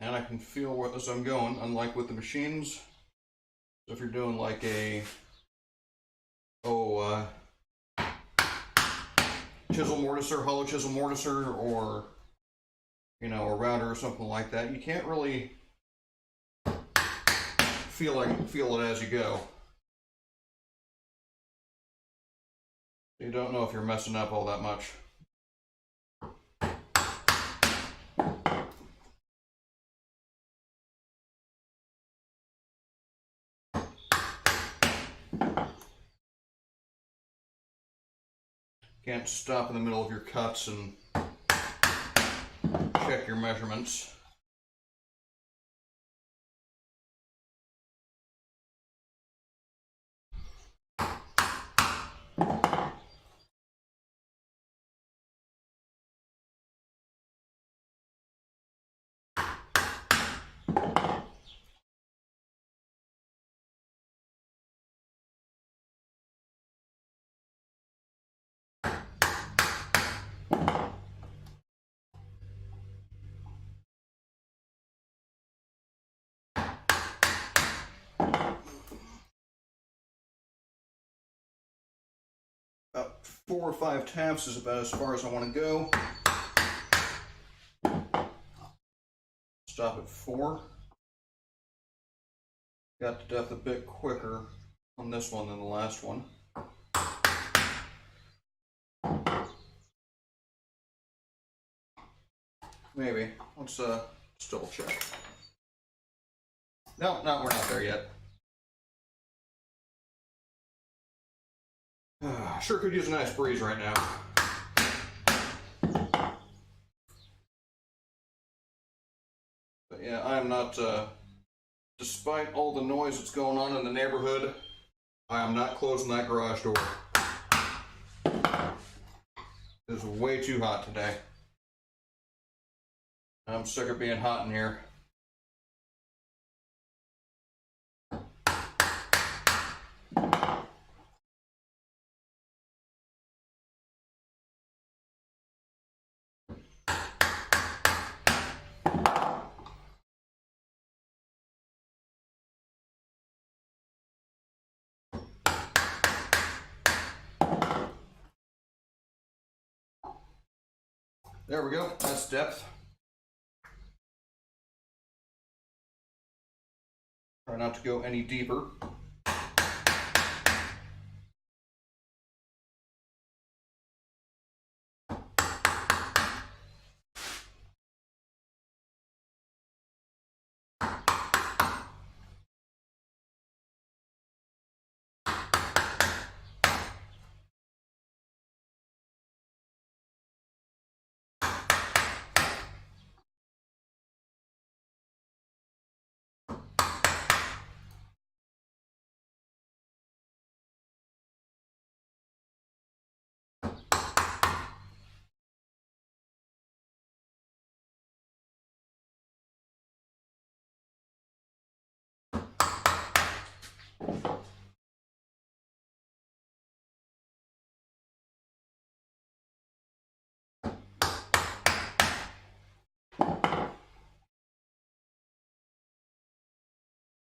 And I can feel where as I'm going, unlike with the machines. So if you're doing like a chisel mortiser, hollow chisel mortiser, or a router or something like that, you can't really feel it as you go. You don't know if you're messing up all that much. Can't stop in the middle of your cuts and check your measurements. About 4 or 5 taps is about as far as I want to go. Stop at 4. Got to death a bit quicker on this one than the last one. Maybe. Let's double check. No, we're not there yet. Sure could use a nice breeze right now. But yeah, I'm not, despite all the noise that's going on in the neighborhood, I am not closing that garage door. It is way too hot today. I'm sick of being hot in here. There we go, that's depth. Try not to go any deeper.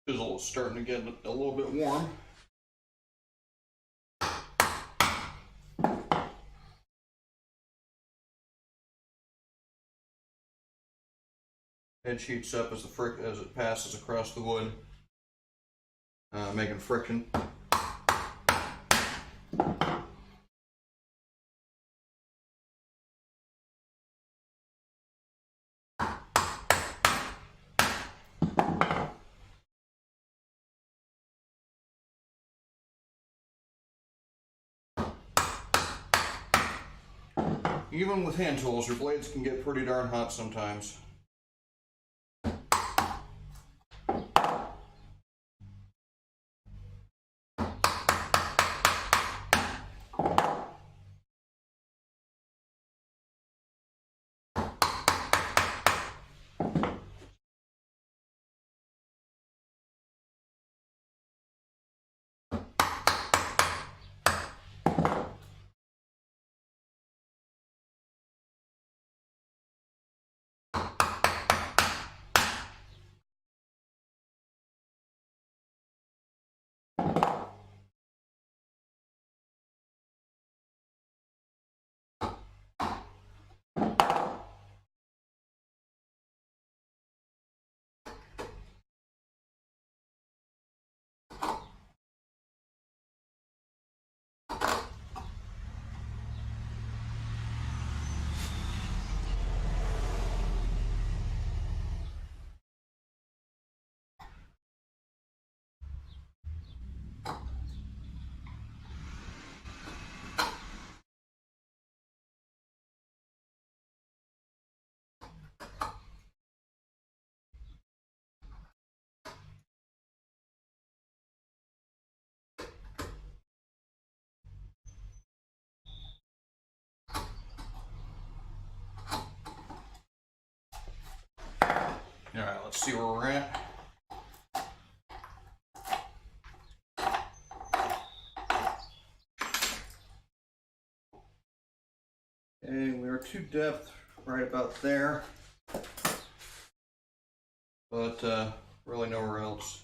Chisel is starting to get a little bit warm. Edge heats up as it passes across the wood, making friction. Even with hand tools, your blades can get pretty darn hot sometimes. Alright, let's see where we're at. Okay, we are to depth right about there, but really nowhere else.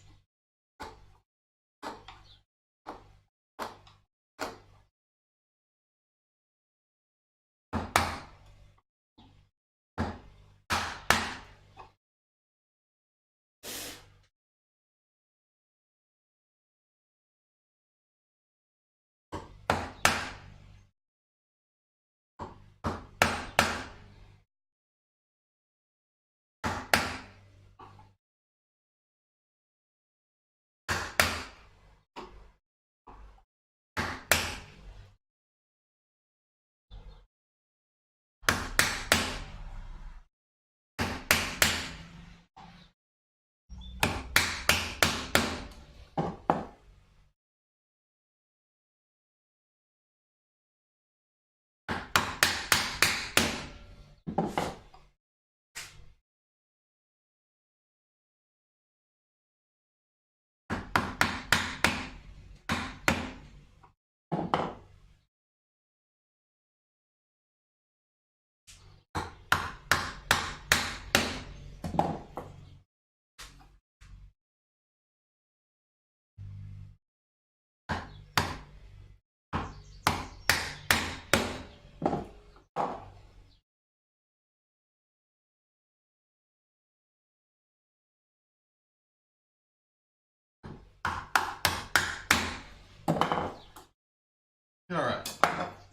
All right,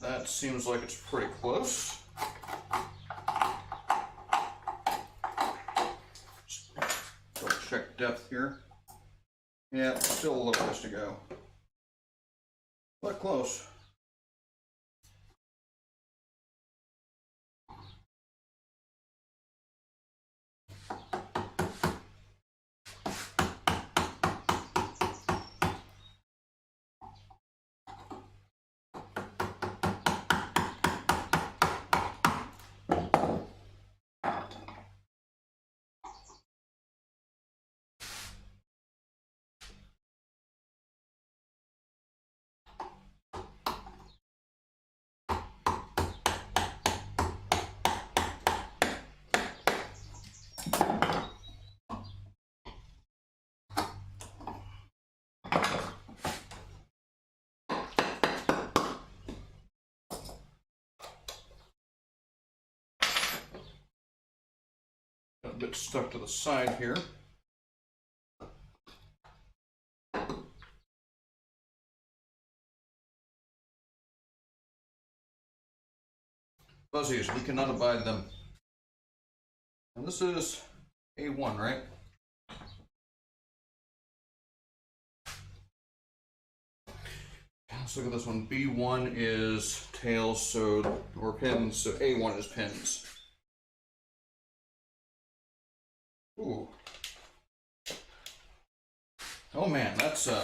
that seems like it's pretty close. Just double check depth here. Yeah, still a little ways to go, but close. A bit stuck to the side here. Fuzzies, we cannot abide them. And this is A1, right? Let's look at this one. B1 is tails, or pins, so A1 is pins. Ooh. Oh man, that's a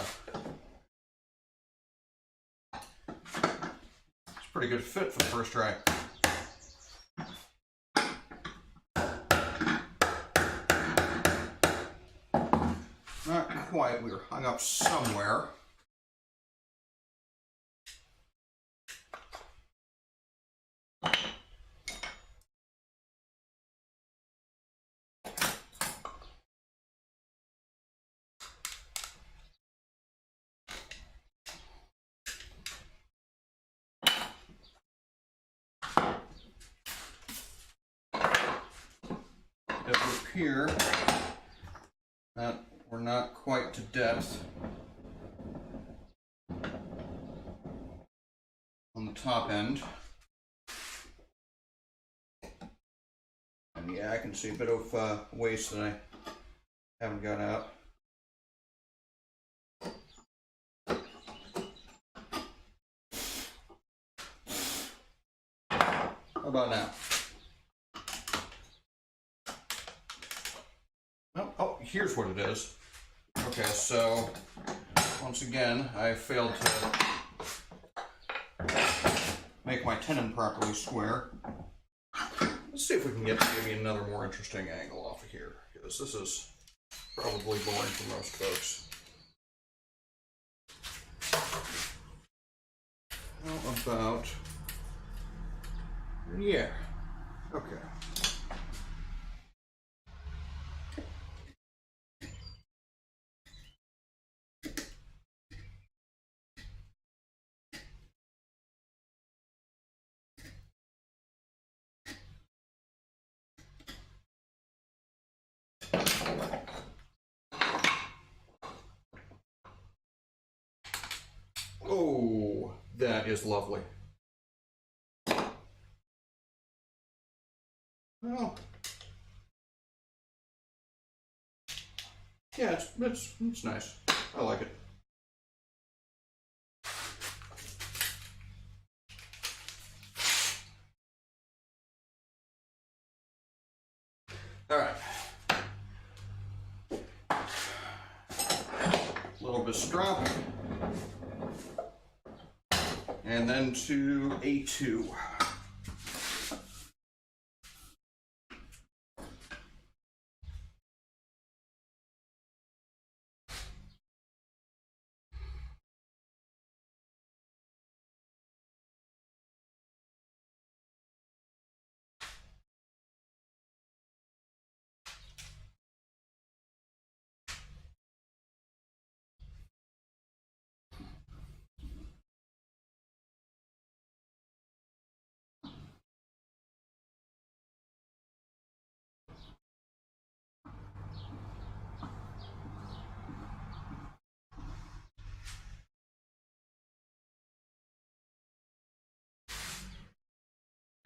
pretty good fit for the first try. Not quite, we were hung up somewhere. It would appear that we're not quite to depth on the top end. And yeah, I can see a bit of waste that I haven't got out. How about now? Oh, here's what it is. Okay, so once again, I failed to make my tenon properly square. Let's see if we can get maybe another more interesting angle off of here, because this is probably boring for most folks. How about, yeah, okay. Oh, that is lovely. Well, yeah, it's nice. I like it. All right. A little bit of strap. And then to A2.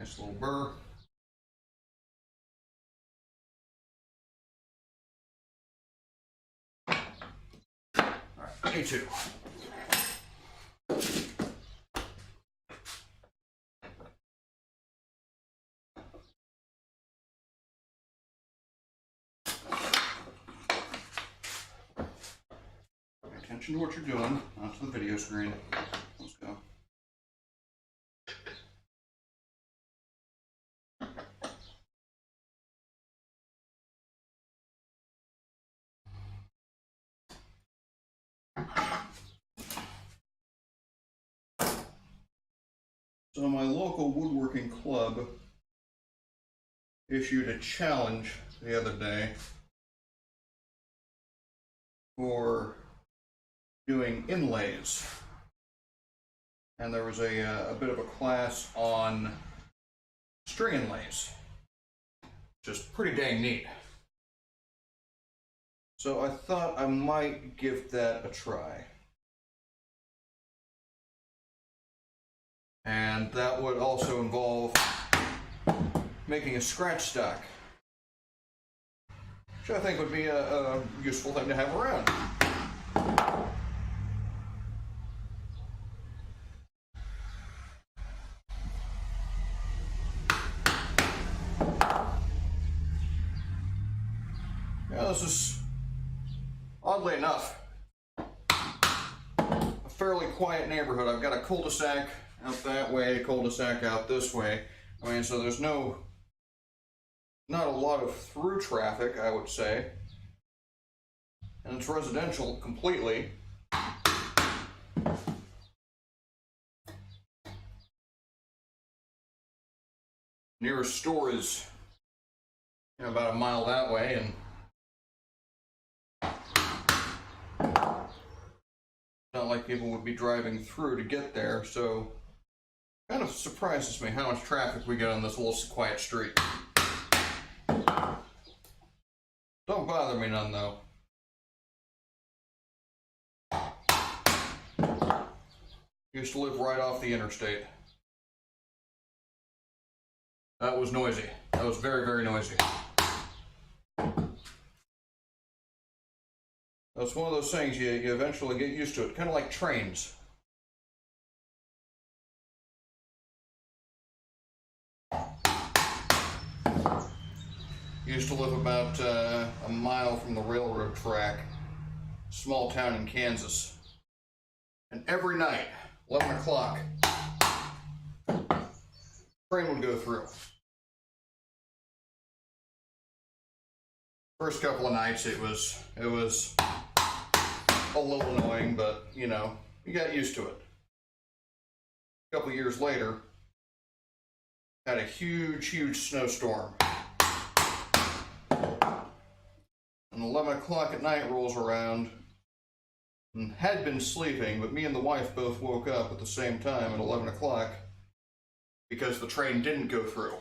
Nice little burr. Alright, A2. Pay attention to what you're doing, not to the video screen. Let's go. So my local woodworking club issued a challenge the other day for doing inlays. And there was a bit of a class on string inlays, which is pretty dang neat. So I thought I might give that a try. And that would also involve making a scratch stock, which I think would be a useful thing to have around. Yeah, this is, oddly enough, a fairly quiet neighborhood. I've got a cul-de-sac out that way, cul-de-sac out this way. I mean, so there's not a lot of through traffic, I would say. And it's residential completely. Nearest store is, you know, about a mile that way, and not like people would be driving through to get there, so kind of surprises me how much traffic we get on this little quiet street. Don't bother me none, though. Used to live right off the interstate. That was noisy. That was very, very noisy. That's one of those things you eventually get used to it, kind of like trains. Used to live about a mile from the railroad track, small town in Kansas. And every night, 11 o'clock, train would go through. First couple of nights it was a little annoying, but you know, you got used to it. A couple of years later, had a huge snowstorm. And 11 o'clock at night rolls around, and had been sleeping, but me and the wife both woke up at the same time at 11 o'clock because the train didn't go through.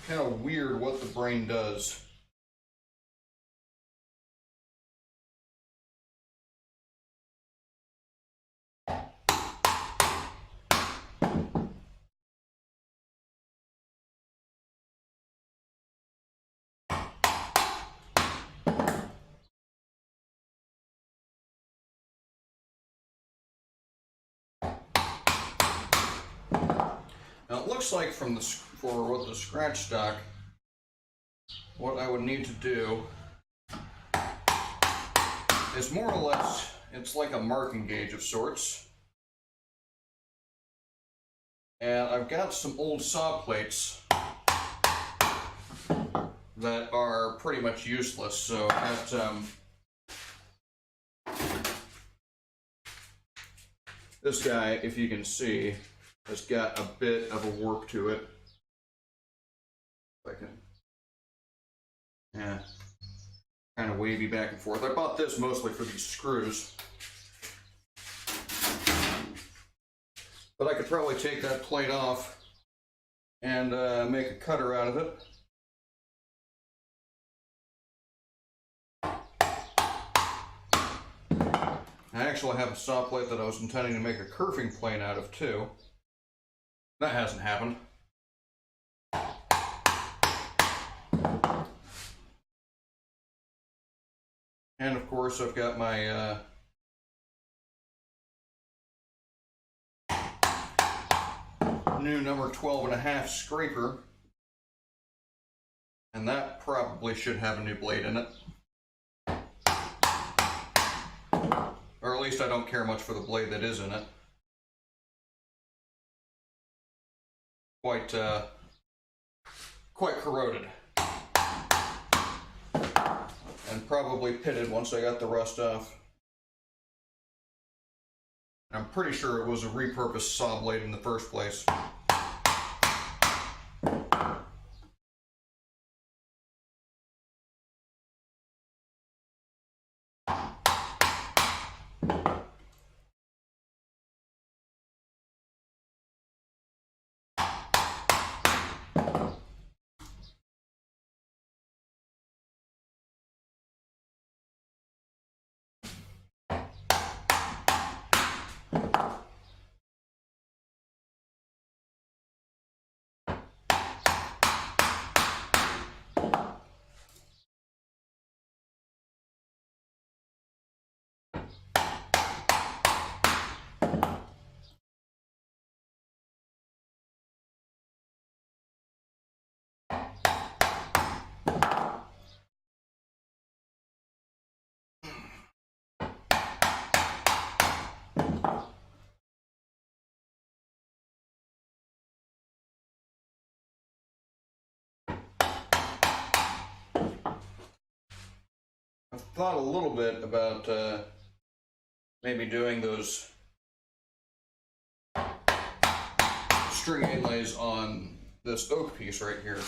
Kind of weird what the brain does. Now it looks like for the scratch stock, what I would need to do is more or less, it's like a marking gauge of sorts. And I've got some old saw plates that are pretty much useless, so this guy, if you can see, has got a bit of a warp to it. If I can, yeah, kind of wavy back and forth. I bought this mostly for these screws, but I could probably take that plate off and make a cutter out of it. I actually have a saw plate that I was intending to make a kerfing plane out of too. That hasn't happened. And of course I've got my new number 12.5 scraper. And that probably should have a new blade in it. Or at least I don't care much for the blade that is in it. Quite corroded. And probably pitted once I got the rust off. I'm pretty sure it was a repurposed saw blade in the first place. I've thought a little bit about maybe doing those string inlays on this oak piece right here.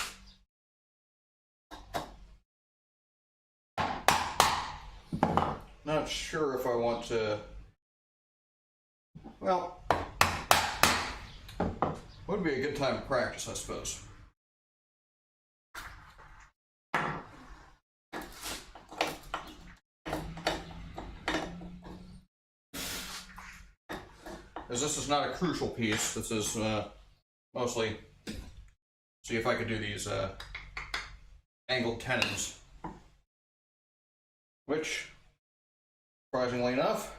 Not sure if I want to, well, would be a good time to practice, I suppose. As this is not a crucial piece, this is mostly see if I could do these angled tenons, which, surprisingly enough,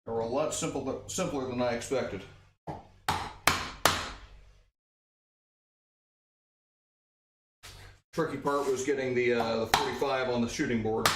are a lot simpler than I expected. Tricky part was getting the 45 on the shooting board.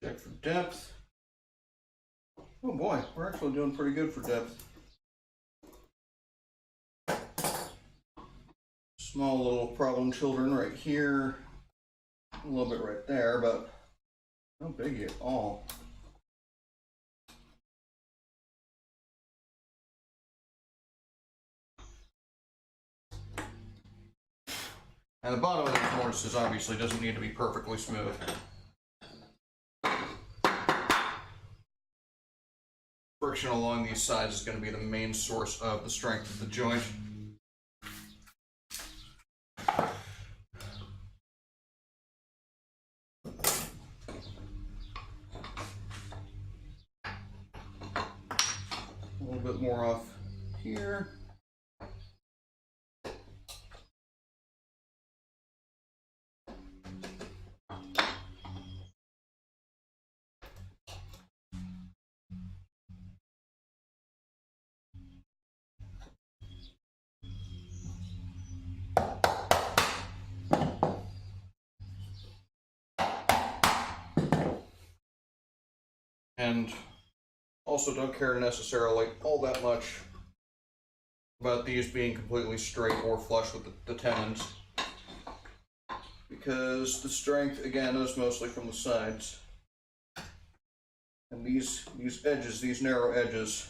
Check for depth. Oh boy, we're actually doing pretty good for depth. Small little problem children right here. A little bit right there, but no biggie at all. And the bottom of these mortises obviously doesn't need to be perfectly smooth. Friction along these sides is going to be the main source of the strength of the joint. A little bit more off here. And also don't care necessarily all that much about these being completely straight or flush with the tenons, because the strength, again, is mostly from the sides. And these edges, these narrow edges,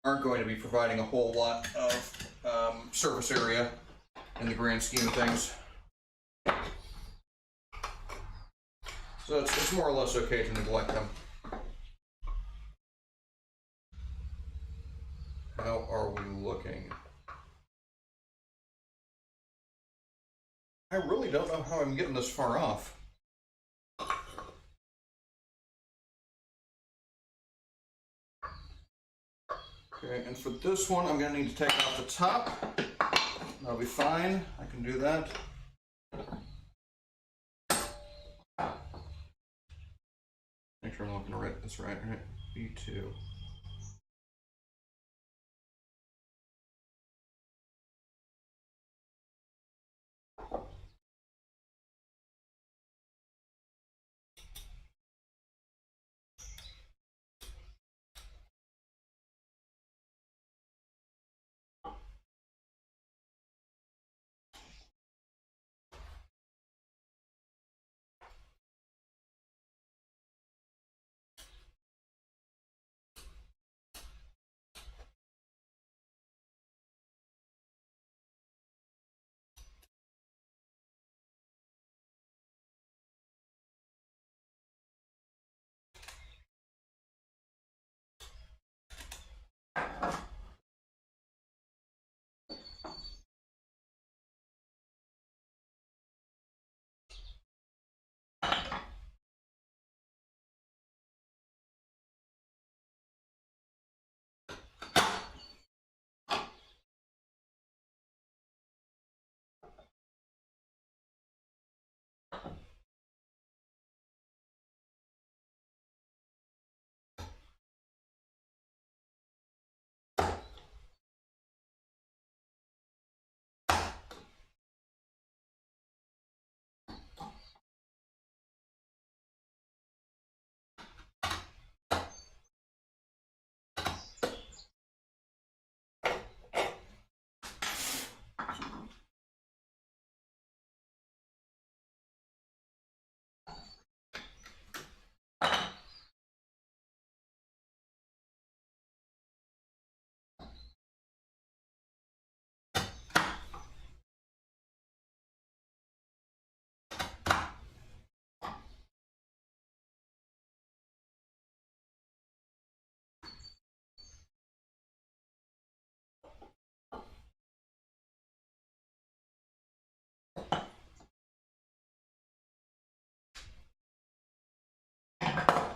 aren't going to be providing a whole lot of surface area in the grand scheme of things. So it's more or less okay to neglect them. How are we looking? I really don't know how I'm getting this far off. Okay, and for this one, I'm going to need to take off the top. That'll be fine. I can do that. Make sure I'm looking at this right? B2.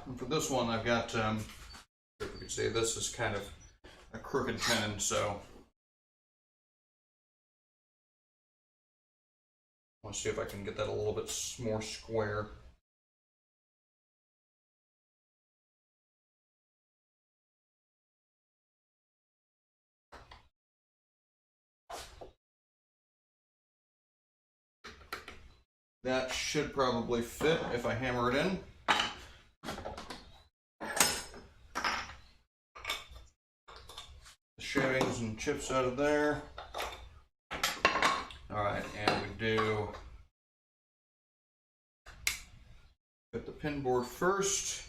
And for this one, I've got, if we could say this is kind of a crooked tenon, so I want to see if I can get that a little bit more square. That should probably fit if I hammer it in. The shavings and chips out of there. Alright, and we do get the pin board first.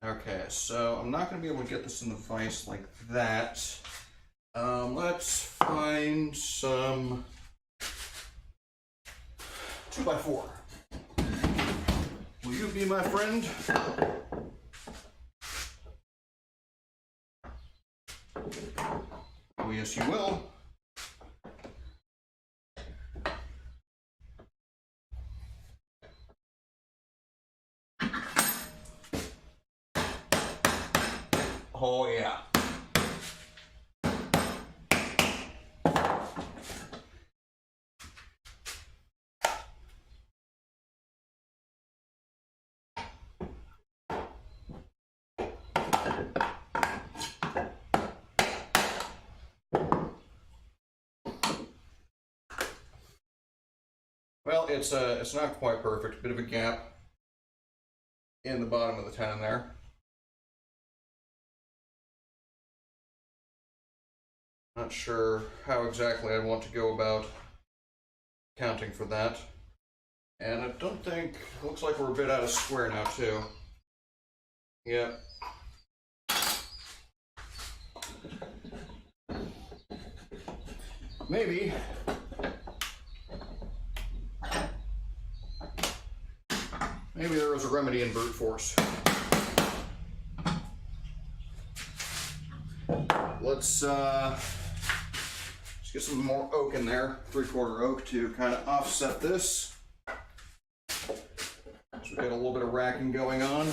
Okay, so I'm not going to be able to get this in the vise like that. Let's find some 2x4. Will you be my friend? Oh, yes, you will. Oh, yeah. Well, it's not quite perfect. Bit of a gap in the bottom of the tenon there. Not sure how exactly I'd want to go about counting for that. And I don't think, looks like we're a bit out of square now too. Yep. Maybe there was a remedy in brute force. Let's get some more oak in there, 3/4 oak, to kind of offset this. So we got a little bit of racking going on.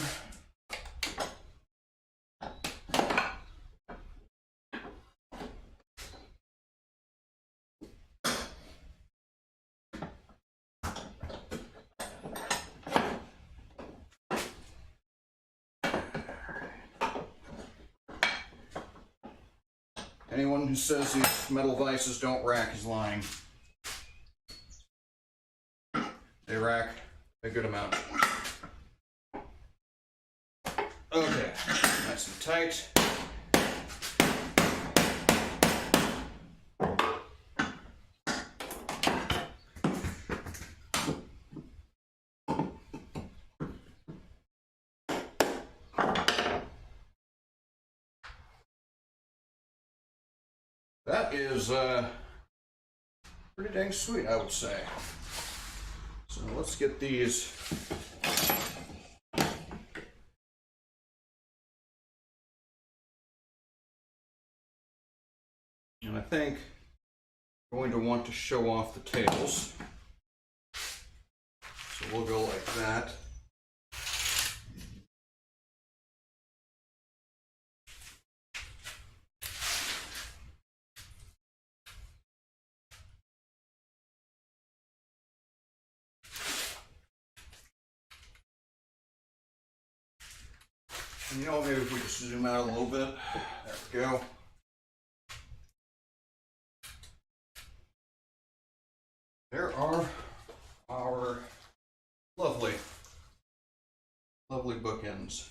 Anyone who says these metal vices don't rack is lying. They rack a good amount. Okay, nice and tight. That is pretty dang sweet, I would say. So let's get these and I think I'm going to want to show off the tails. So we'll go like that. And you know, maybe if we just zoom out a little bit. There we go. There are our lovely bookends.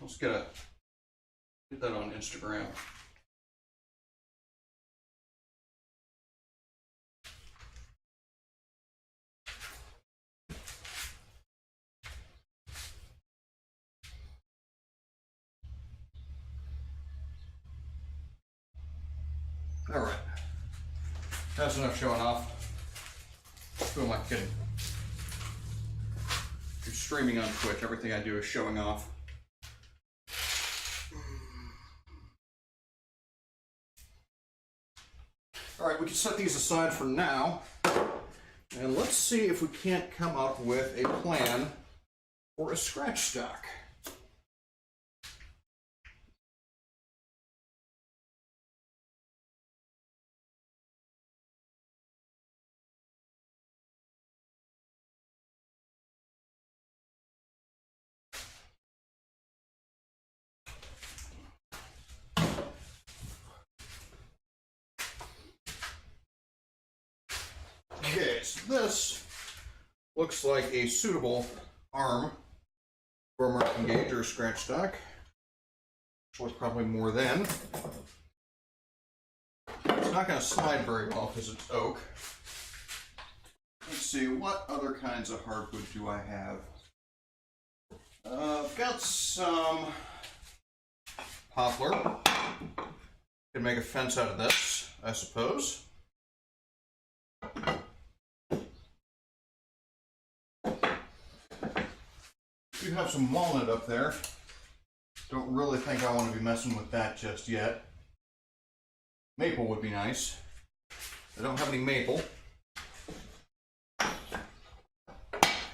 Let's get that on Instagram. All right, that's enough showing off. Who am I kidding? If you're streaming on Twitch, everything I do is showing off. All right, we can set these aside for now, and let's see if we can't come up with a plan for a scratch stock. Okay, so this looks like a suitable arm for a marking gauge or a scratch stock. Actually, probably more than. It's not going to slide very well because it's oak. Let's see, what other kinds of hardwood do I have? I've got some poplar. Can make a fence out of this, I suppose. Do have some walnut up there. Don't really think I want to be messing with that just yet. Maple would be nice. I don't have any maple.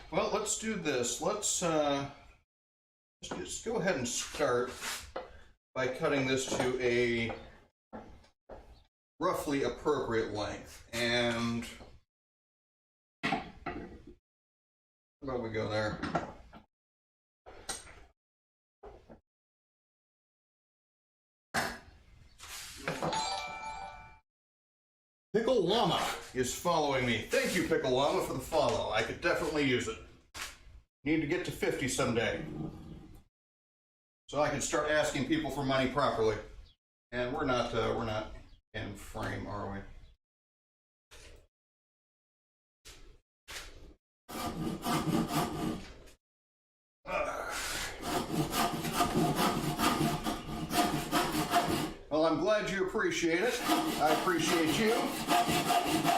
Well, let's do this. Let's just go ahead and start by cutting this to a roughly appropriate length. And how about we go there? Pickle Pickle Llama is following me. Thank you, Pickle Llama, for the follow. I could definitely use it. Need to get to 50 someday, so I can start asking people for money properly. And we're not in frame, are we? Well, I'm glad you appreciate it. I appreciate you.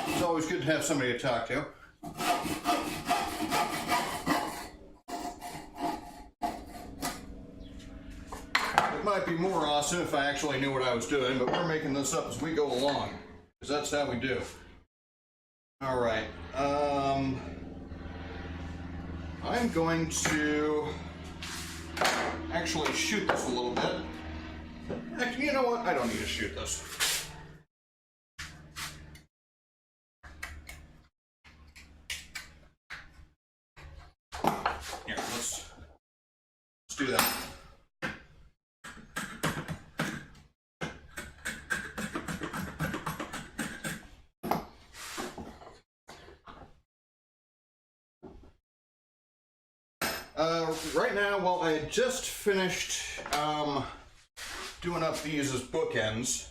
It's always good to have somebody to talk to. It might be more awesome if I actually knew what I was doing, but we're making this up as we go along, because that's how we do. All right. I'm going to actually shoot this a little bit. Actually, you know what? I don't need to shoot this. Here, let's do that. Right now, well, I had just finished doing up these as bookends.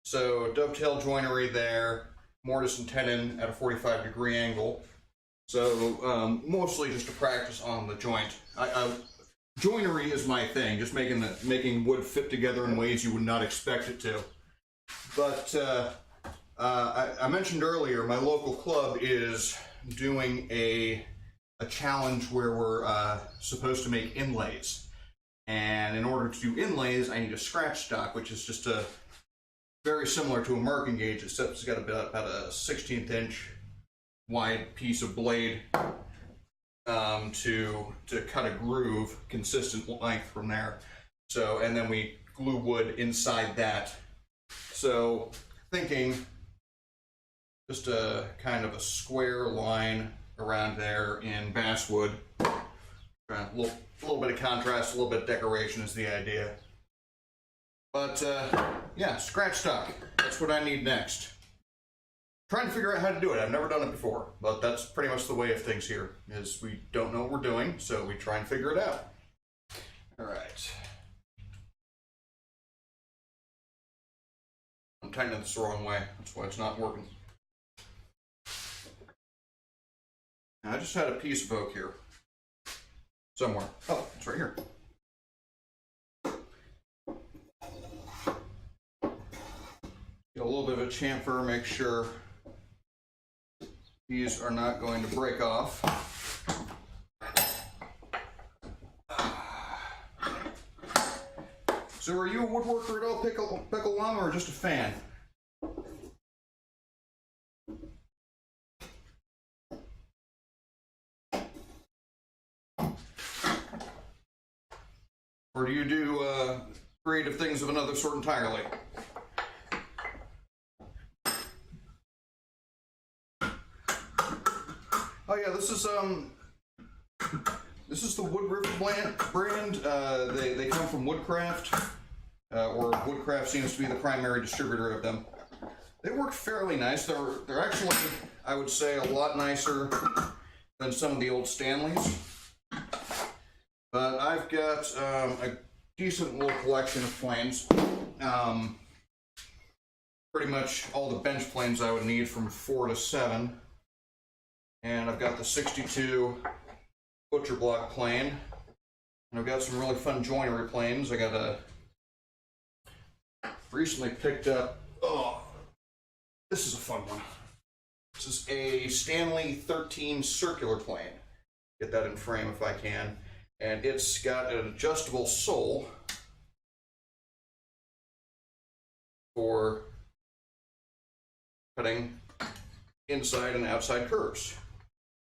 So dovetail joinery there, mortise and tenon at a 45-degree angle. So mostly just to practice on the joint. Joinery is my thing, just making wood fit together in ways you would not expect it to. But I mentioned earlier, my local club is doing a challenge where we're supposed to make inlays. And in order to do inlays, I need a scratch stock, which is just very similar to a marking gauge, except it's got about a 16th inch wide piece of blade to cut a groove, consistent length from there. So, and then we glue wood inside that. So, thinking just a kind of a square line around there in basswood. A little bit of contrast, a little bit of decoration is the idea. But yeah, scratch stock. That's what I need next. Trying to figure out how to do it. I've never done it before, but that's pretty much the way of things here, is we don't know what we're doing, so we try and figure it out. All right. I'm tightening this the wrong way. That's why it's not working. Now, I just had a piece of oak here. Somewhere. Oh, it's right here. Get a little bit of a chamfer, make sure these are not going to break off. So are you a woodworker at all, Pickle Llama, or just a fan? Or do you do creative things of another sort entirely? Oh yeah, this is the Woodworking brand. They come from Woodcraft, or Woodcraft seems to be the primary distributor of them. They work fairly nice. They're actually, I would say, a lot nicer than some of the old Stanleys. But I've got a decent little collection of planes. Pretty much all the bench planes I would need from 4 to 7. And I've got the 62 butcher block plane. And I've got some really fun joinery planes. I got recently picked up, oh, this is a fun one. This is a Stanley 13 circular plane. Get that in frame if I can. And it's got an adjustable sole for cutting inside and outside curves.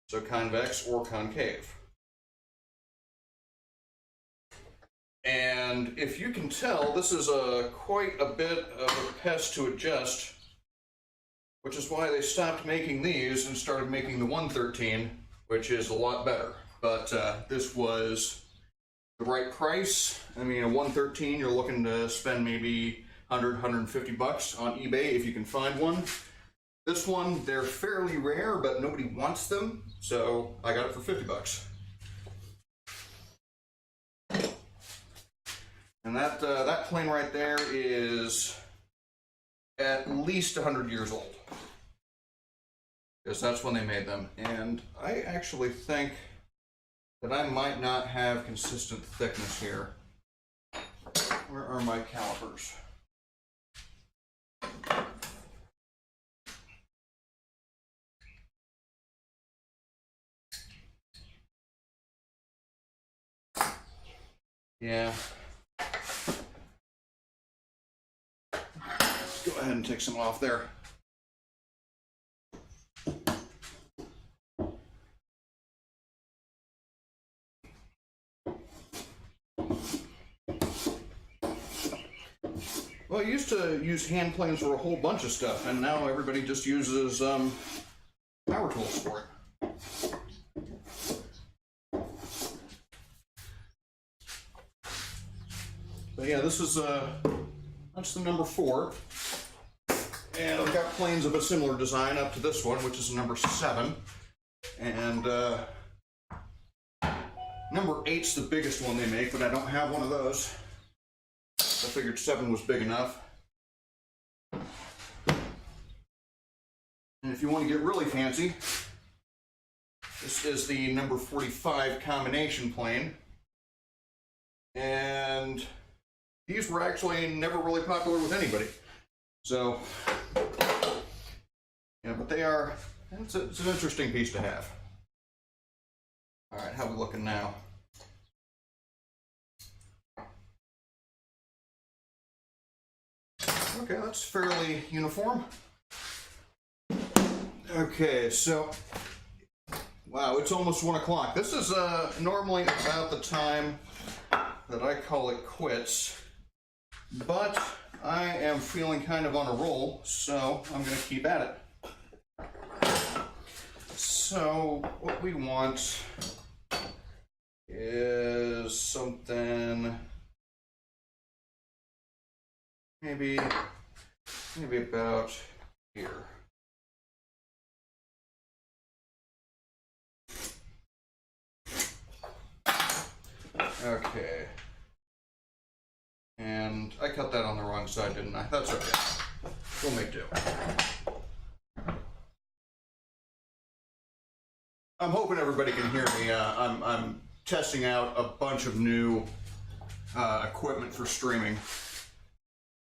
So convex or concave. And if you can tell, this is quite a bit of a pest to adjust, which is why they stopped making these and started making the 113, which is a lot better. But this was the right price. I mean, a 113, you're looking to spend maybe $100, $150 on eBay if you can find one. This one, they're fairly rare, but nobody wants them, so I got it for 50 bucks. And that plane right there is at least 100 years old, because that's when they made them. And I actually think that I might not have consistent thickness here. Where are my calipers? Yeah. Let's go ahead and take some off there. Well, I used to use hand planes for a whole bunch of stuff, and now everybody just uses power tools for it. But yeah, this is that's the number 4, and I've got planes of a similar design up to this one, which is number 7, and number 8's the biggest one they make, but I don't have one of those. I figured 7 was big enough. And if you want to get really fancy, this is the number 45 combination plane. And these were actually never really popular with anybody. So, yeah, but they are, it's an interesting piece to have. All right, how are we looking now? Okay, that's fairly uniform. Okay, so, wow, it's almost 1 o'clock. This is normally about the time that I call it quits, but I am feeling kind of on a roll, so I'm going to keep at it. So, what we want is something maybe about here. Okay. And I cut that on the wrong side, didn't I? That's okay. We'll make do. I'm hoping everybody can hear me. I'm testing out a bunch of new equipment for streaming.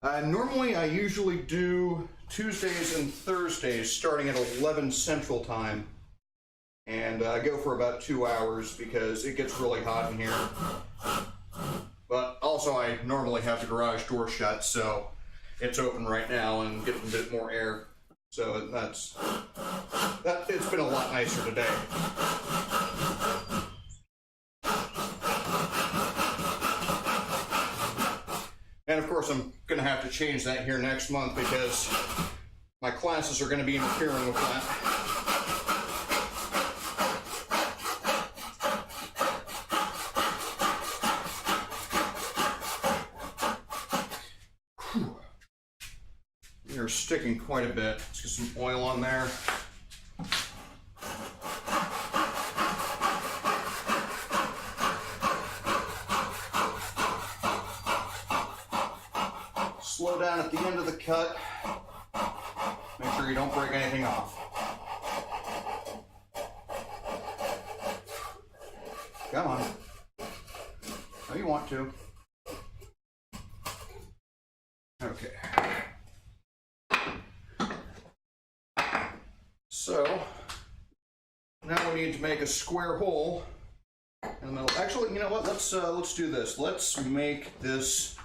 Normally, I usually do Tuesdays and Thursdays starting at 11 Central Time. And I go for about 2 hours because it gets really hot in here. But also, I normally have the garage door shut, so it's open right now and getting a bit more air. So it's been a lot nicer today. And of course, I'm going to have to change that here next month because my classes are going to be interfering with that. They're sticking quite a bit. Let's get some oil on there. Slow down at the end of the cut. Make sure you don't break anything off. Come on. Oh, you want to. Okay. So, now we need to make a square hole in the middle. Actually, you know what? Let's do this. Let's make this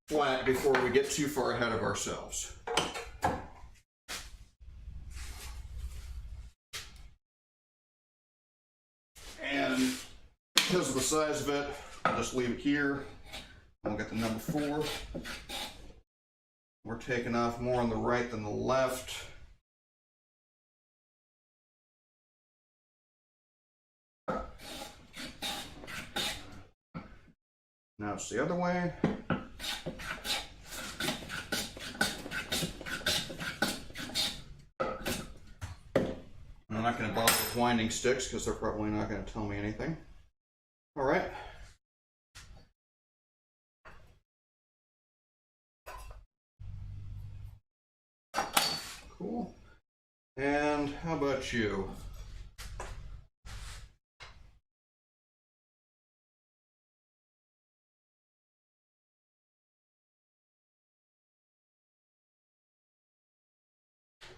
flat before we get too far ahead of ourselves. And because of the size of it, I'll just leave it here. We'll get the number 4. We're taking off more on the right than the left. Now it's the other way. with winding sticks because they're probably not going to tell me anything. All right. Cool. And how about you?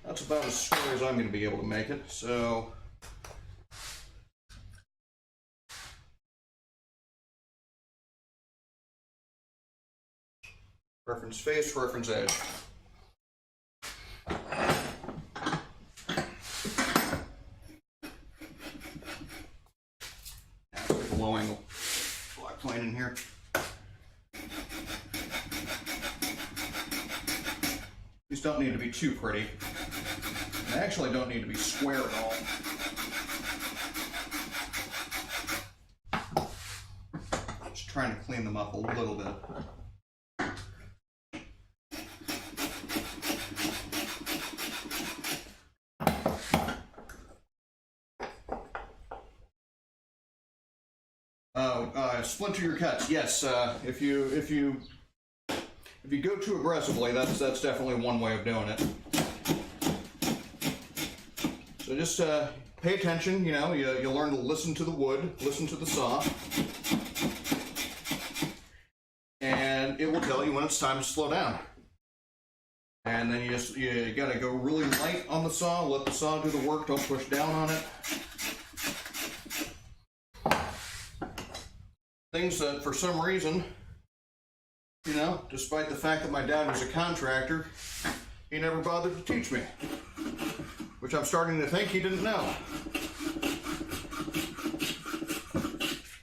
That's about as square as I'm going to be able to make it, so reference face, reference edge. Now, let's get a low angle black plane in here. These don't need to be too pretty. They actually don't need to be square at all. Just trying to clean them up a little bit. Splinter your cuts. Yes, if you go too aggressively, that's definitely one way of doing it. So just pay attention. You know, you learn to listen to the wood, listen to the saw, and it will tell you when it's time to slow down. And then you gotta go really light on the saw. Let the saw do the work. Don't push down on it. Things that, for some reason, you know, despite the fact that my dad was a contractor, he never bothered to teach me, which I'm starting to think he didn't know.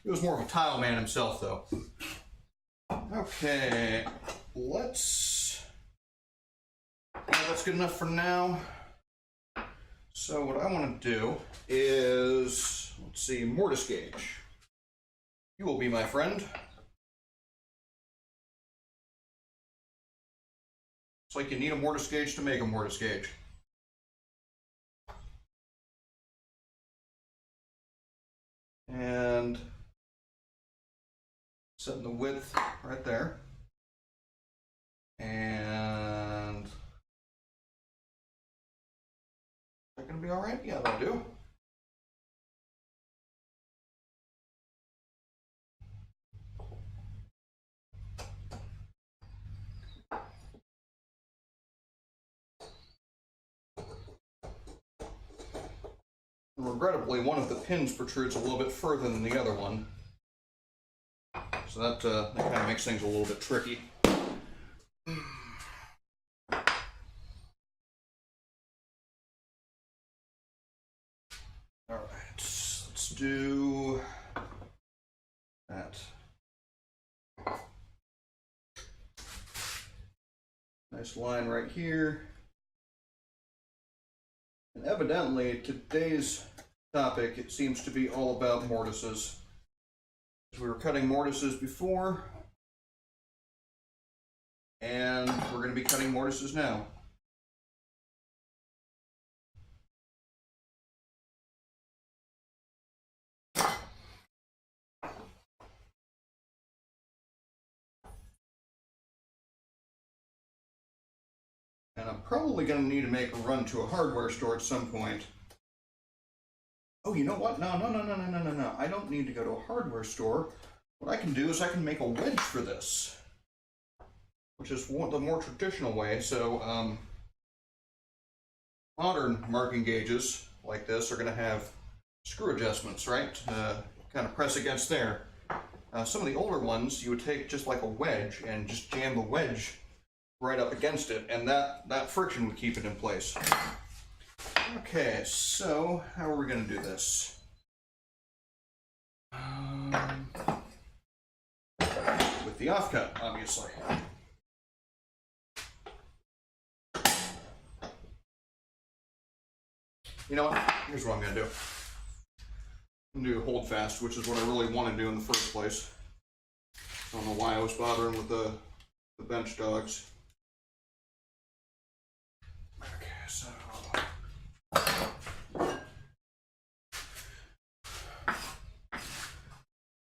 He was more of a tile man himself, though. Okay, that's good enough for now. So what I want to do is, let's see, mortise gauge. You will be my friend. It's like you need a mortise gauge to make a mortise gauge. And setting the width right there. And is that going to be all right? Yeah, that'll do. Regrettably, one of the pins protrudes a little bit further than the other one. So that kind of makes things a little bit tricky. Alright, let's do that. Nice line right here. And evidently, today's topic, it seems to be all about mortises. We were cutting mortises before, and we're going to be cutting mortises now. And I'm probably going to need to make a run to a hardware store at some point. Oh, you know what? No. I don't need to go to a hardware store. What I can do is I can make a wedge for this, which is the more traditional way. So modern marking gauges like this are going to have screw adjustments, right? Kind of press against there. Some of the older ones, you would take just like a wedge and just jam the wedge right up against it, and that friction would keep it in place. Okay, so how are we going to do this? With the offcut, obviously. You know what? Here's what I'm going to do. I'm going to do hold fast, which is what I really want to do in the first place. I don't know why I was bothering with the bench dogs. Okay, so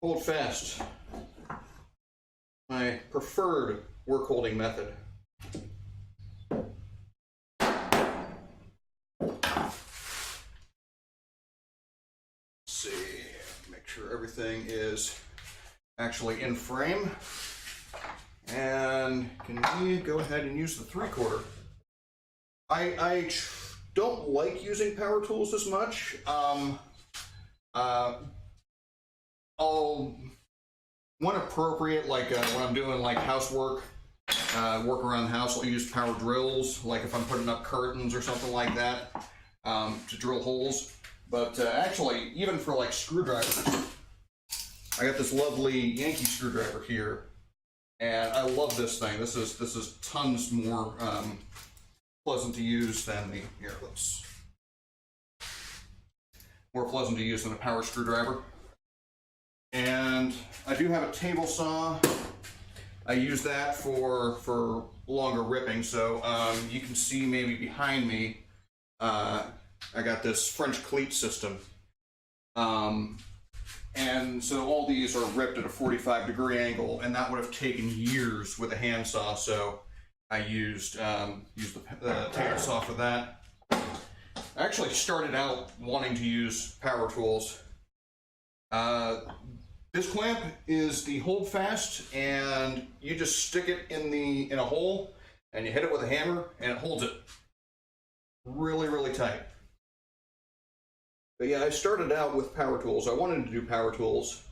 hold fast. My preferred work holding method. Make sure everything is actually in frame. And can we go ahead and use the 3/4? I don't like using power tools as much. When appropriate, like when I'm doing like housework, work around the house, I'll use power drills, like if I'm putting up curtains or something like that, to drill holes. But actually, even for like screwdrivers, I got this lovely Yankee screwdriver here, and I love this thing. This is tons more pleasant to use than the more pleasant to use than a power screwdriver. And I do have a table saw. I use that for longer ripping. So you can see maybe behind me, I got this French cleat system. And so all these are ripped at a 45-degree angle, and that would have taken years with a handsaw. So I used the table saw for that. I actually started out wanting to use power tools. This clamp is the hold fast, and you just stick it in a hole, and you hit it with a hammer, and it holds it really, really tight. But yeah, I started out with power tools. I wanted to do power tools,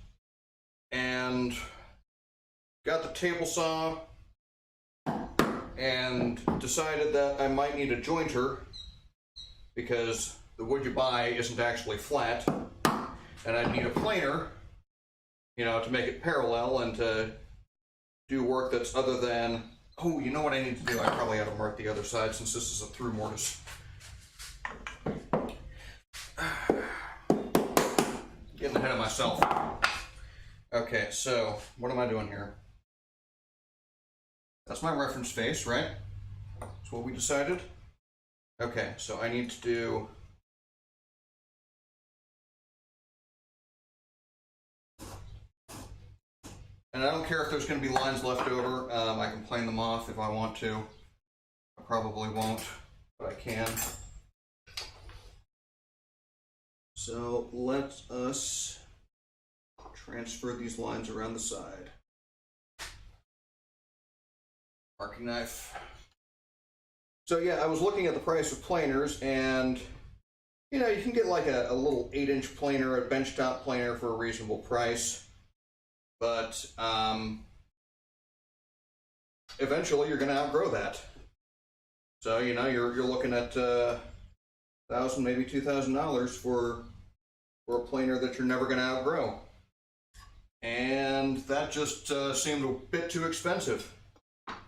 and got the table saw, and decided that I might need a jointer because the wood you buy isn't actually flat, and I'd need a planer, to make it parallel and to do work that's other than, oh, you know what I need to do? I probably ought to mark the other side since this is a through mortise. Getting ahead of myself. Okay, so what am I doing here? That's my reference face, right? That's what we decided. Okay, so I need to do and I don't care if there's going to be lines left over. I can plane them off if I want to. I probably won't, but I can. So let us transfer these lines around the side. Marking knife. So yeah, I was looking at the price of planers, and you can get like a little 8-inch planer, a benchtop planer for a reasonable price. But eventually you're going to outgrow that. So you're looking at $1,000, maybe $2,000 for a planer that you're never going to outgrow, and that just seemed a bit too expensive.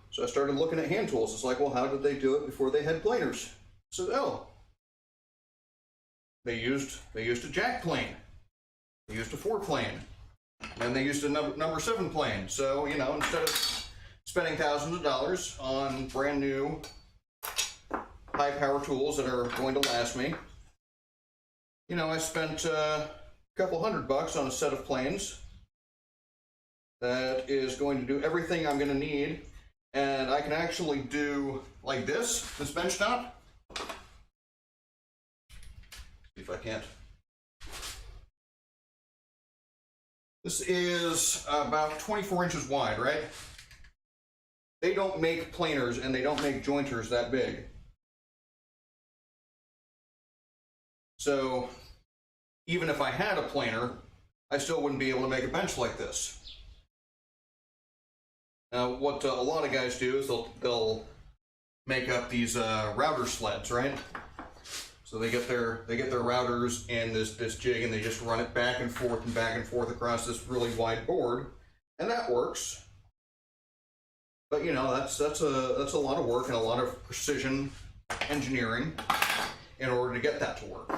So I started looking at hand tools. It's like, well, how did they do it before they had planers? So they used a jack plane, they used a 4-plane. And they used a number 7 plane. So, instead of spending thousands of dollars on brand new high power tools that are going to last me, I spent a couple $100 on a set of planes that is going to do everything I'm going to need. And I can actually do like this bench top. See if I can't. This is about 24 inches wide, right? They don't make planers and they don't make jointers that big. So even if I had a planer, I still wouldn't be able to make a bench like this. Now, what a lot of guys do is they'll make up these router sleds, right? So they get their routers and this jig, and they just run it back and forth across this really wide board, and that works. But that's a lot of work and a lot of precision engineering in order to get that to work.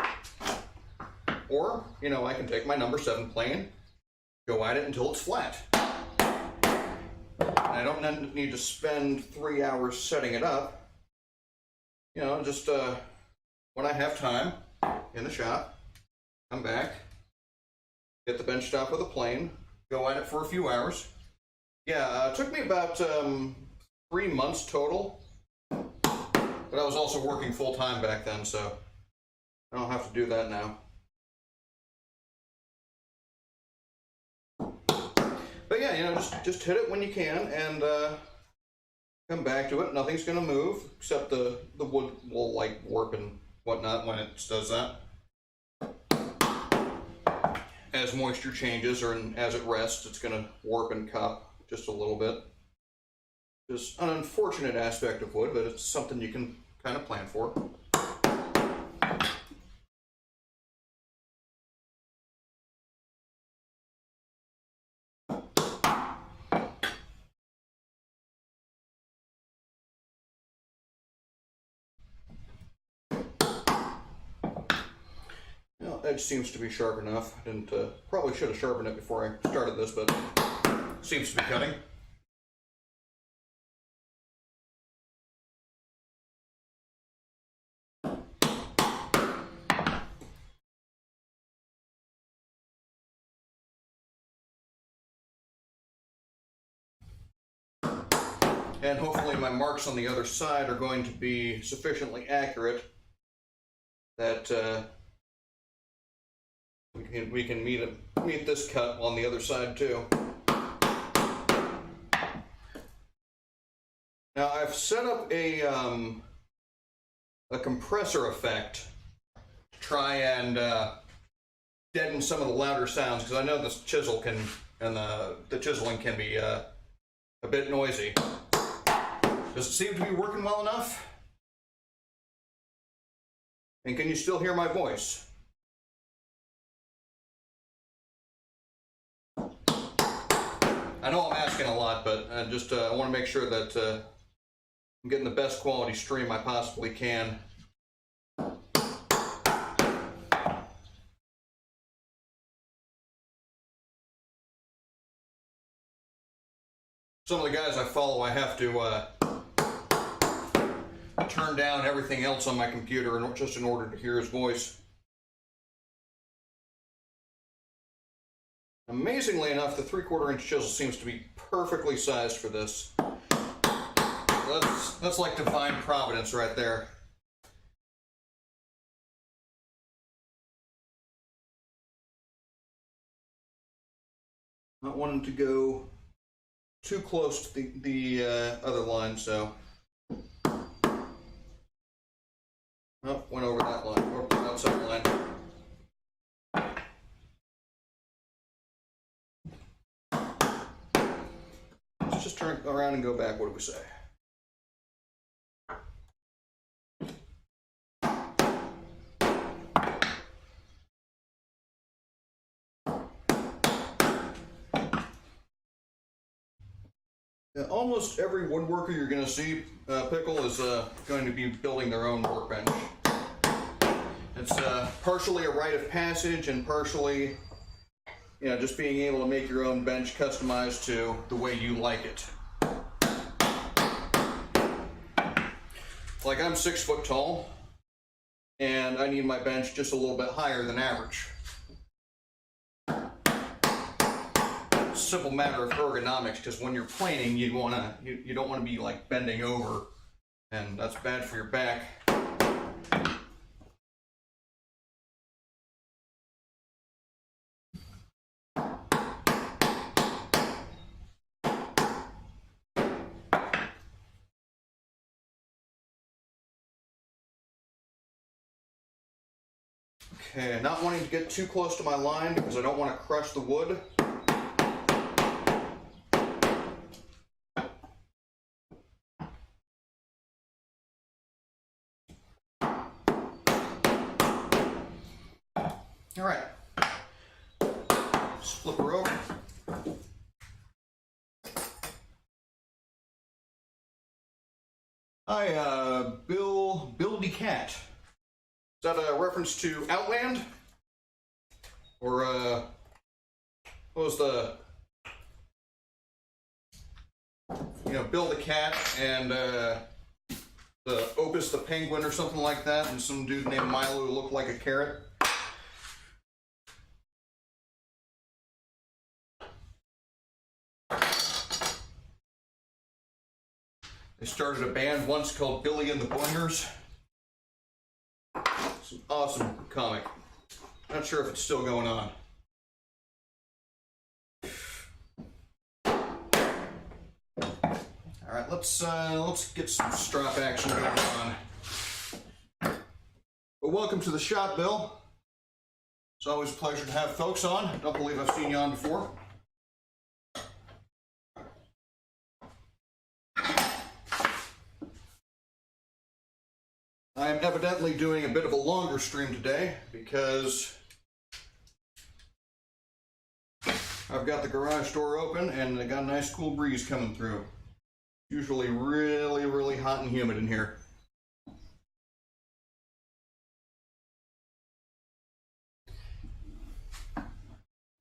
Or I can take my number 7 plane, go at it until it's flat. And I don't need to spend 3 hours setting it up. Just when I have time in the shop, come back, get the bench top of the plane, go at it for a few hours. Yeah, it took me about 3 months total, but I was also working full-time back then, so I don't have to do that now. But yeah, you know, just hit it when you can, and come back to it. Nothing's going to move, except the wood will like warp and whatnot when it does that. As moisture changes or as it rests, it's going to warp and cup just a little bit. Just an unfortunate aspect of wood, but it's something you can kind of plan for. Well, edge seems to be sharp enough. I didn't probably should have sharpened it before I started this, but seems to be cutting. And hopefully my marks on the other side are going to be sufficiently accurate that we can meet this cut on the other side too. Now I've set up a compressor effect to try and deaden some of the louder sounds, because I know this chisel can, and the chiseling can be a bit noisy. Does it seem to be working well enough? And can you still hear my voice? I know I'm asking a lot, but I want to make sure that I'm getting the best quality stream I possibly can. Some of the guys I follow, I have to turn down everything else on my computer just in order to hear his voice. Amazingly enough, the 3/4 inch chisel seems to be perfectly sized for this. That's like divine providence right there. Not wanting to go too close to the other line, so. Oh, went over that line, or the outside line. Let's just turn around and go back. What do we say? Almost every woodworker you're going to see, Pickle, is going to be building their own workbench. It's partially a rite of passage and partially, you know, just being able to make your own bench customized to the way you like it. Like, I'm 6 foot tall, and I need my bench just a little bit higher than average. Simple matter of ergonomics, because when you're planing, you don't want to be like bending over, and that's bad for your back. Okay, not wanting to get too close to my line because I don't want to crush the wood. All right, just flip her over. Hi, Bill the Cat. Is that a reference to Outland? Or, what was the, you know, Bill the Cat and the Opus the Penguin or something like that, and some dude named Milo who looked like a carrot? They started a band once called Billy and the Boingers. It's an awesome comic. Not sure if it's still going on. All right, let's get some strap action going on. Well, welcome to the shop, Bill. It's always a pleasure to have folks on. Don't believe I've seen you on before. I am evidently doing a bit of a longer stream today because I've got the garage door open and I got a nice cool breeze coming through. Usually really, really hot and humid in here.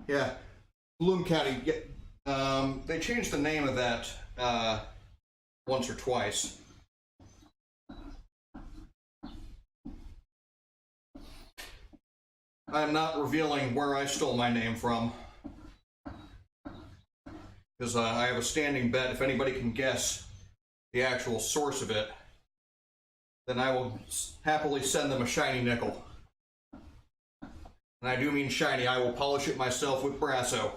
Yeah, Bloom County, they changed the name of that once or twice. I am not revealing where I stole my name from, because I have a standing bet if anybody can guess the actual source of it, then I will happily send them a shiny nickel. And I do mean shiny. I will polish it myself with Brasso.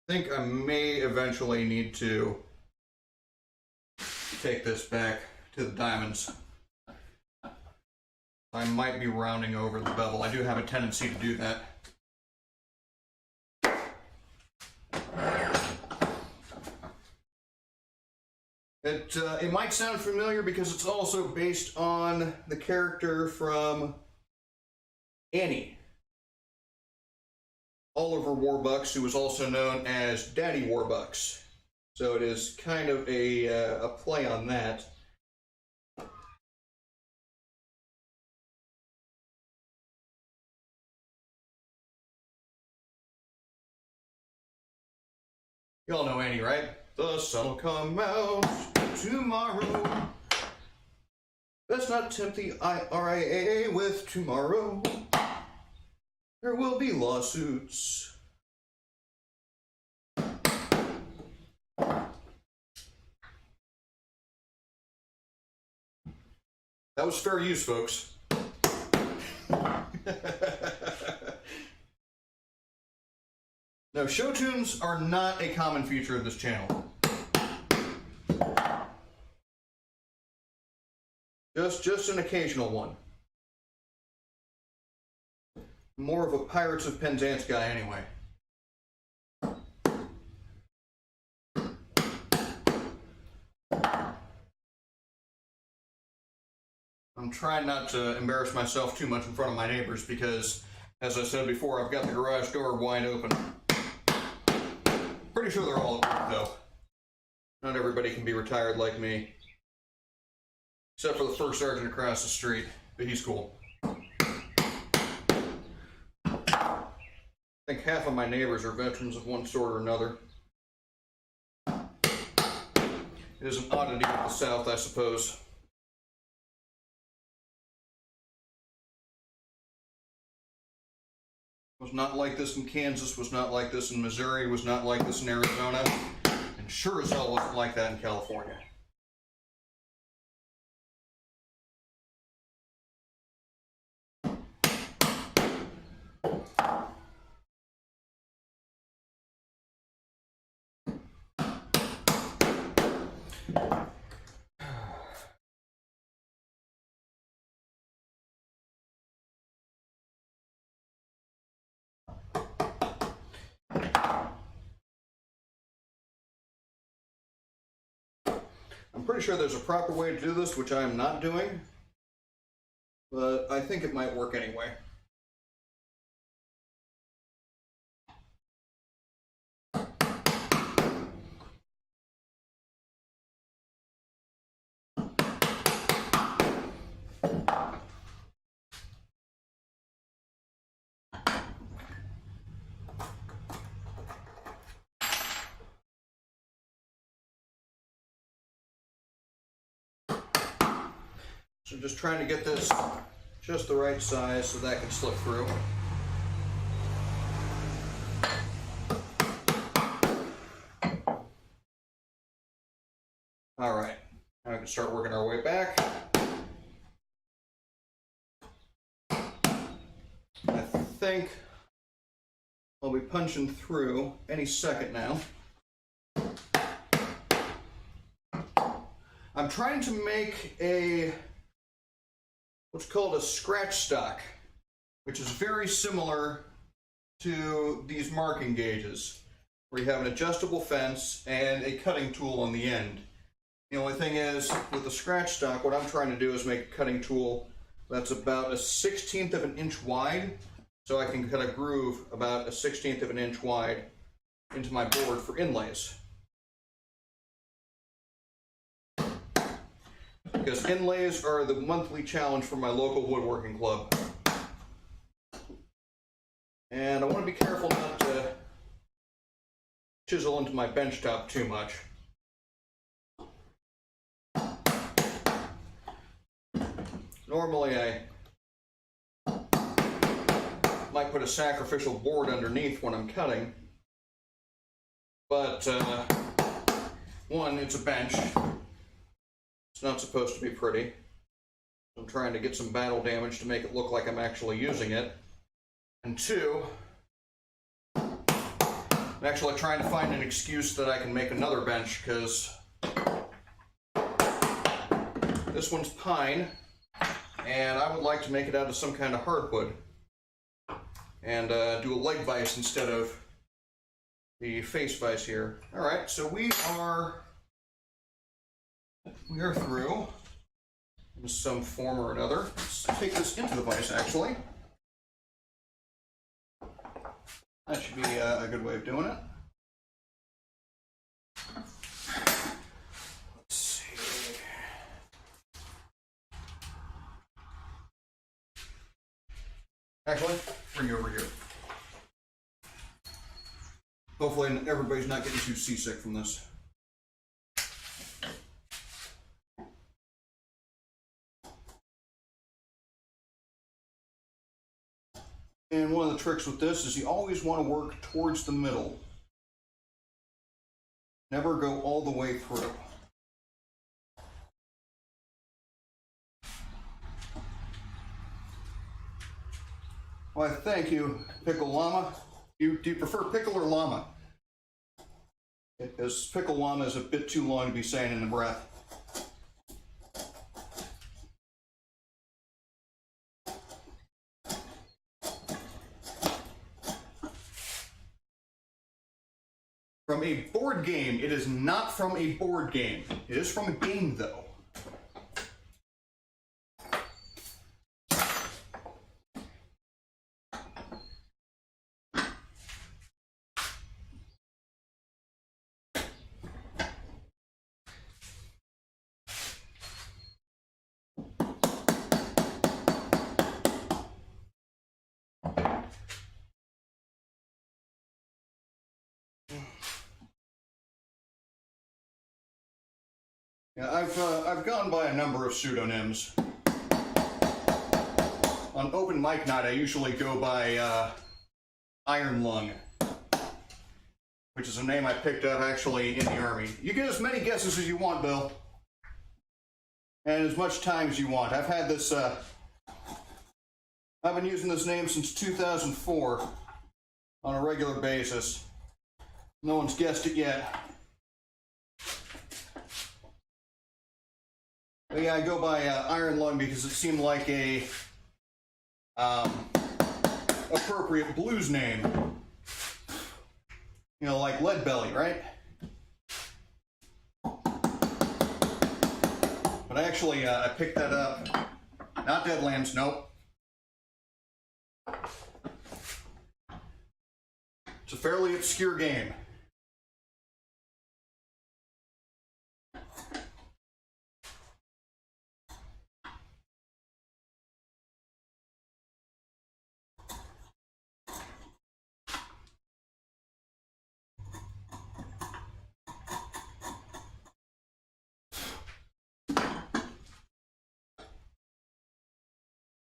I think I may eventually need to take this back to the diamonds. I might be rounding over the bevel. I do have a tendency to do that. It might sound familiar because it's also based on the character from Annie. Oliver Warbucks, who was also known as Daddy Warbucks. So it is kind of a play on that. You all know Annie, right? The sun will come out tomorrow. Let's not tempt the IRA with tomorrow. There will be lawsuits. That was fair use, folks. No, show tunes are not a common feature of this channel. Just an occasional one. More of a Pirates of Penzance guy anyway. I'm trying not to embarrass myself too much in front of my neighbors because, as I said before, I've got the garage door wide open. Pretty sure they're all at work, though. Not everybody can be retired like me. Except for the first sergeant across the street, but he's cool. I think half of my neighbors are veterans of one sort or another. It is an oddity of the South, I suppose. Was not like this in Kansas, was not like this in Missouri, was not like this in Arizona, and sure as hell wasn't like that in California. I'm pretty sure there's a proper way to do this, which I am not doing, but I think it might work anyway. So just trying to get this just the right size so that can slip through. All right, now we can start working our way back. I think I'll be punching through any second now. I'm trying to make what's called a scratch stock, which is very similar to these marking gauges, where you have an adjustable fence and a cutting tool on the end. The only thing is, with the scratch stock, what I'm trying to do is make a cutting tool that's about 1/16 of an inch wide, so I can cut a groove about 1/16 of an inch wide into my board for inlays. Because inlays are the monthly challenge for my local woodworking club. And I want to be careful not to chisel into my bench top too much. Normally I might put a sacrificial board underneath when I'm cutting, but one, it's a bench. It's not supposed to be pretty. I'm trying to get some battle damage to make it look like I'm actually using it. And two, I'm actually trying to find an excuse that I can make another bench, because this one's pine, and I would like to make it out of some kind of hardwood and do a leg vise instead of the face vise here. All right, so we are through in some form or another. Let's take this into the vise, actually. That should be a good way of doing it. Let's see. Actually, bring you over here. Hopefully everybody's not getting too seasick from this. And one of the tricks with this is you always want to work towards the middle. Never go all the way through. Why, thank you, Pickle Llama. Do you prefer pickle or llama? Because pickle llama is a bit too long to be saying in a breath. From a board game. It is not from a board game. It is from a game, though. Yeah, I've gone by a number of pseudonyms. On open mic night, I usually go by Iron Lung, which is a name I picked up actually in the Army. You get as many guesses as you want, Bill, and as much time as you want. I've had this. I've been using this name since 2004 on a regular basis. No one's guessed it yet. But yeah, I go by Iron Lung because it seemed like a appropriate blues name. You know, like Lead Belly, right? But actually, I picked that up. Not Deadlands, nope. It's a fairly obscure game.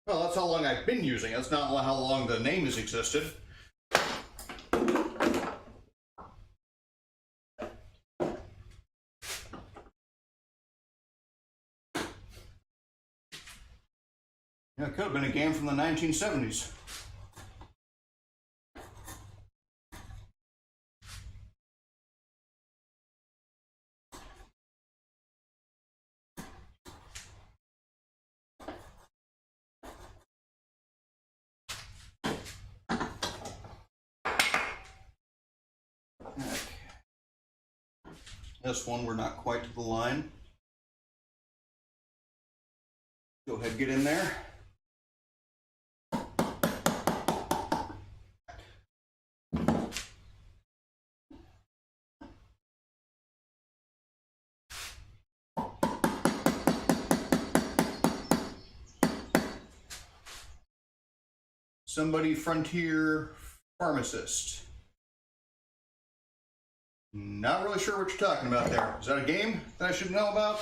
Well, that's how long I've been using it. That's not how long the name has existed. Yeah, it could have been a game from the 1970s. Okay. This one, we're not quite to the line. Go ahead, get in there. Somebody Frontier Pharmacist. Not really sure what you're talking about there. Is that a game that I should know about?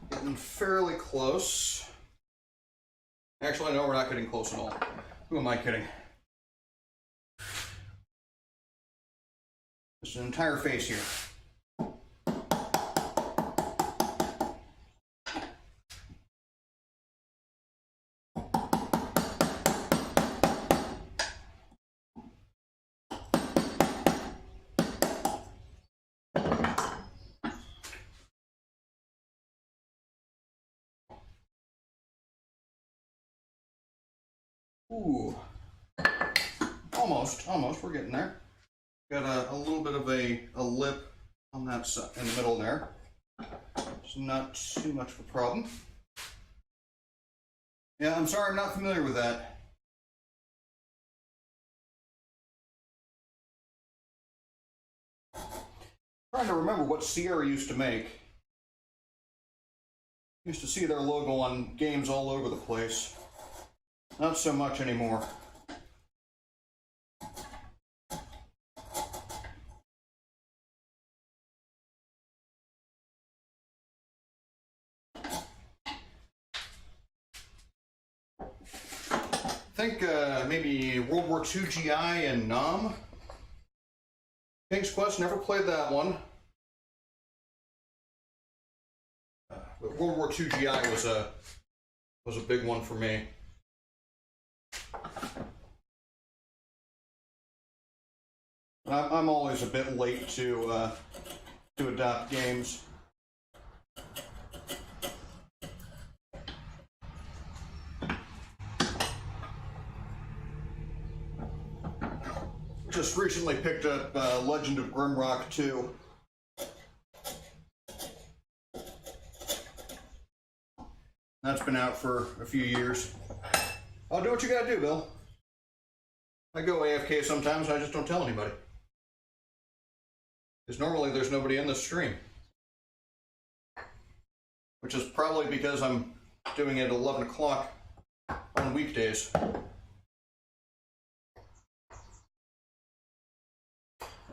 Getting fairly close. Actually, no, we're not getting close at all. Who am I kidding? There's an entire face here. Ooh, almost, we're getting there. Got a little bit of a lip on that side, in the middle there. It's not too much of a problem. Yeah, I'm sorry, I'm not familiar with that. Trying to remember what Sierra used to make. Used to see their logo on games all over the place. Not so much anymore. I think maybe World War II GI and Nam. King's Quest, never played that one. But World War II GI was a big one for me. I'm always a bit late to adopt games. Just recently picked up Legend of Grimrock 2. That's been out for a few years. I'll do what you gotta do, Bill. I go AFK sometimes, I just don't tell anybody. Because normally there's nobody in the stream. Which is probably because I'm doing it at 11 o'clock on weekdays.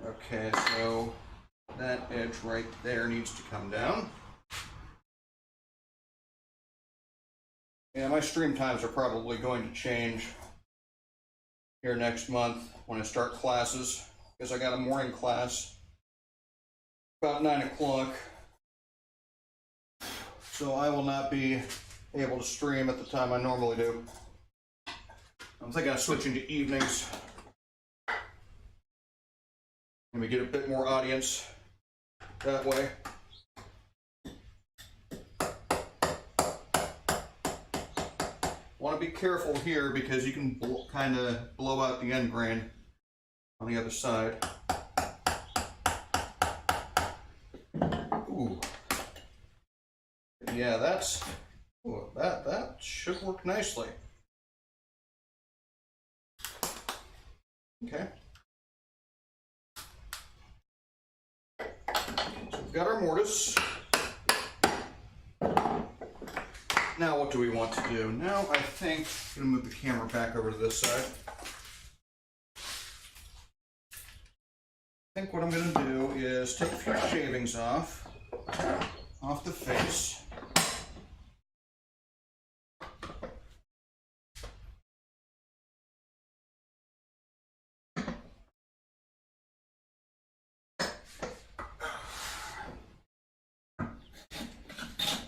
Okay, so that edge right there needs to come down. Yeah, my stream times are probably going to change here next month when I start classes, because I got a morning class about 9 o'clock. So I will not be able to stream at the time I normally do. I'm thinking of switching to evenings. Let me get a bit more audience that way. Want to be careful here because you can kind of blow out the end grain on the other side. Ooh. Yeah, that should work nicely. Okay. So we've got our mortise. Now what do we want to do? Now I think I'm going to move the camera back over to this side. I think what I'm going to do is take a few shavings off the face.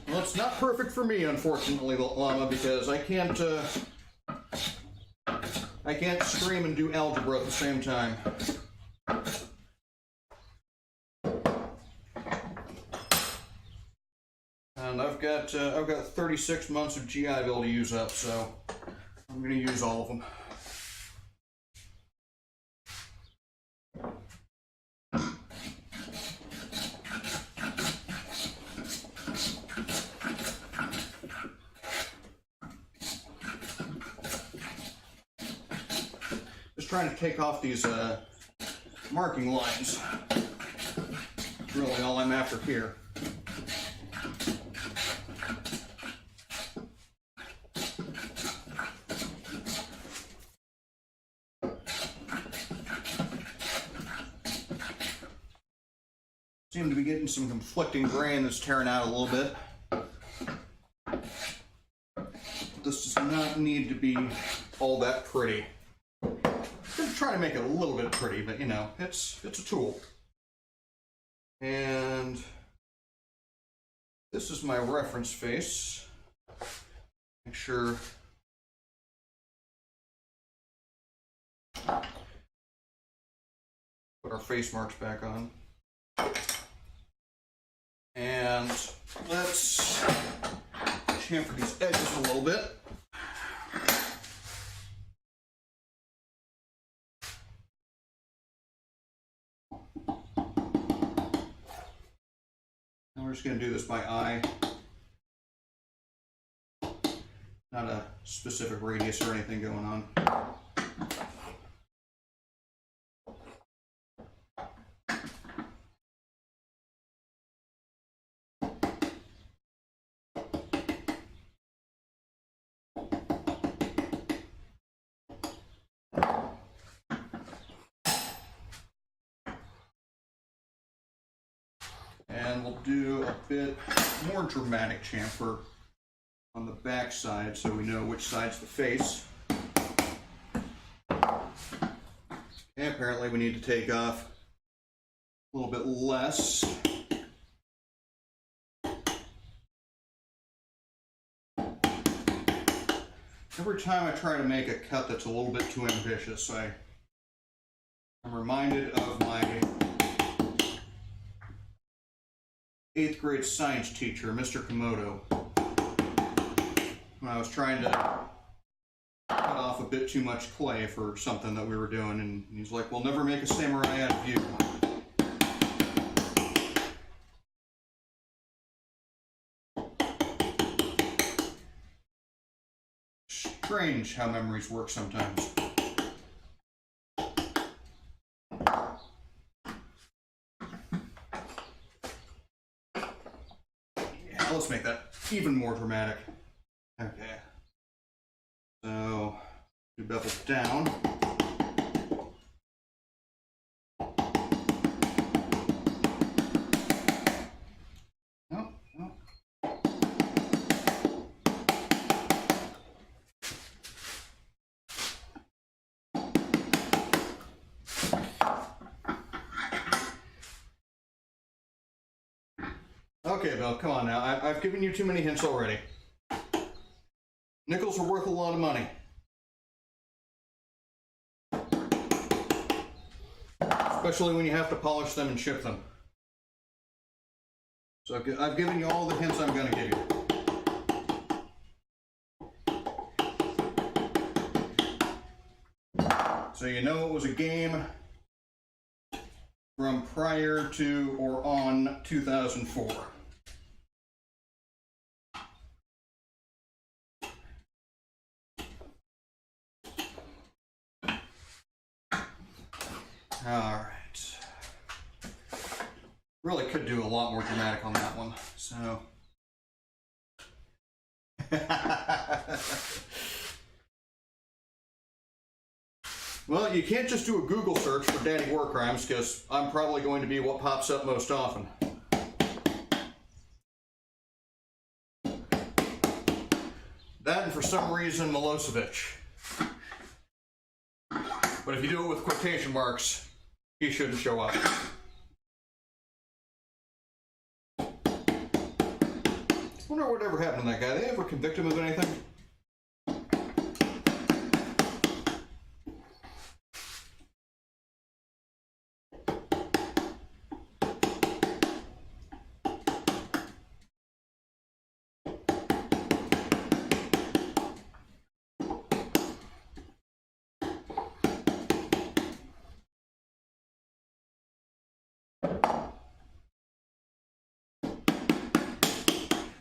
Well, it's not perfect for me, unfortunately, Llama, because I can't scream and do algebra at the same time. And I've got 36 months of GI Bill to use up, so I'm going to use all of them. Just trying to take off these marking lines. That's really all I'm after here. Seem to be getting some conflicting grain that's tearing out a little bit. This does not need to be all that pretty. I'm going to try to make it a little bit pretty, but you know, it's a tool. And this is my reference face. Make sure put our face marks back on. And let's chamfer these edges a little bit. And we're just going to do this by eye. Not a specific radius or anything going on. And we'll do a bit more dramatic chamfer on the back side so we know which side's the face. And apparently we need to take off a little bit less. Every time I try to make a cut that's a little bit too ambitious, I'm reminded of my 8th grade science teacher, Mr. Komodo, when I was trying to cut off a bit too much clay for something that we were doing, and he's like, "We'll never make a samurai out of you." Strange how memories work sometimes. Let's make that even more dramatic. Okay. So, do bevel down. No, no. Okay, Bill, come on now. I've given you too many hints already. Nickels are worth a lot of money. Especially when you have to polish them and ship them. So I've given you all the hints I'm going to give you. So you know it was a game. from prior to or on 2004. Alright. Really could do a lot more dramatic on that one, so. Well, you can't just do a Google search for Daddy Warcrimes, because I'm probably going to be what pops up most often. That, and for some reason, Milosevic. But if you do it with quotation marks, he shouldn't show up. I wonder whatever happened to that guy. Did they ever convict him of anything?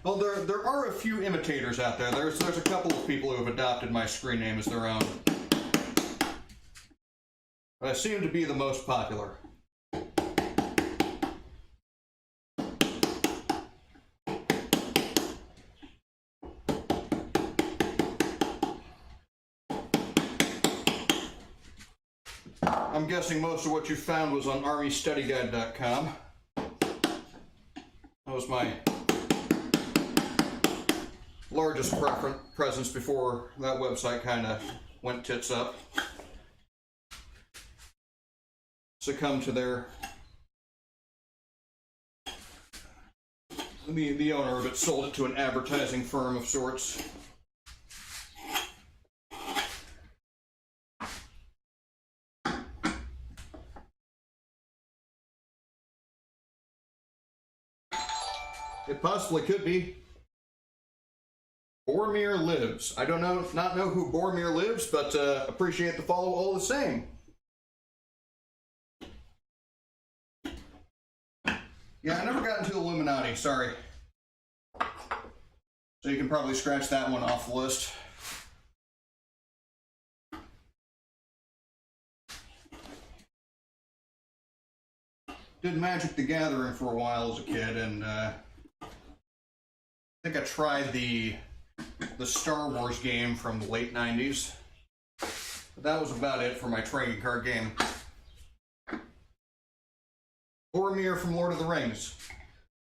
Well, there are a few imitators out there. There's a couple of people who have adopted my screen name as their own. But I seem to be the most popular. I'm guessing most of what you found was on ArmyStudyGuide.com. That was my largest presence before that website kind of went tits up. Succumbed to their... The owner of it sold it to an advertising firm of sorts. It possibly could be. Boromir Lives. I don't not know who Boromir Lives, but appreciate the follow all the same. Yeah, I never got into Illuminati, sorry. So you can probably scratch that one off the list. Did Magic the Gathering for a while as a kid, and I think I tried the Star Wars game from the late 90s. But that was about it for my trading card game. Boromir from Lord of the Rings.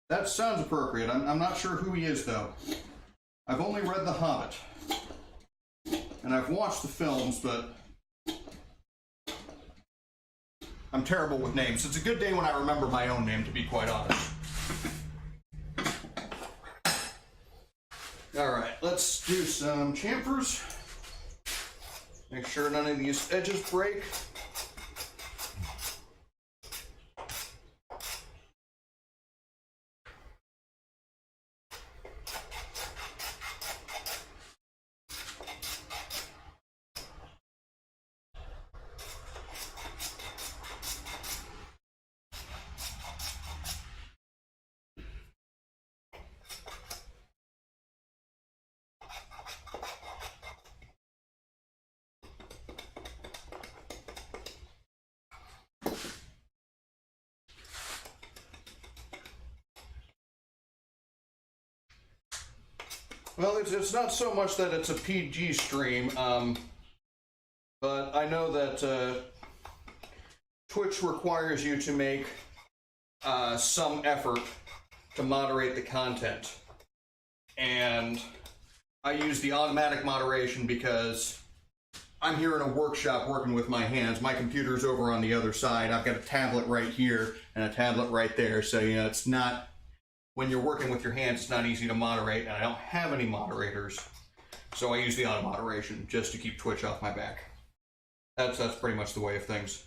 That sounds appropriate. I'm not sure who he is, though. I've only read The Hobbit. And I've watched the films, but I'm terrible with names. It's a good day when I remember my own name, to be quite honest. Alright, let's do some chamfers. Make sure none of these edges break. Well, it's not so much that it's a PG stream, but I know that Twitch requires you to make some effort to moderate the content. And I use the automatic moderation because I'm here in a workshop working with my hands. My computer's over on the other side. I've got a tablet right here and a tablet right there, so you know, it's not... When you're working with your hands, it's not easy to moderate, and I don't have any moderators, so I use the auto moderation just to keep Twitch off my back. That's pretty much the way of things.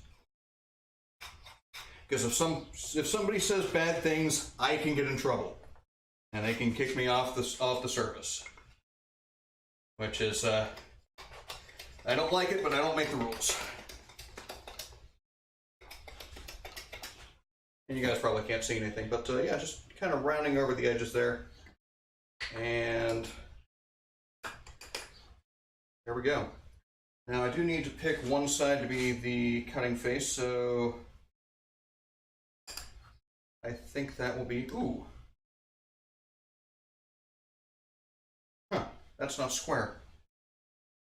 Because if somebody says bad things, I can get in trouble, and they can kick me off the service, which is I don't like it, but I don't make the rules. And you guys probably can't see anything, but yeah, just kind of rounding over the edges there. And there we go. Now I do need to pick one side to be the cutting face, so I think that will be, ooh. Huh, that's not square.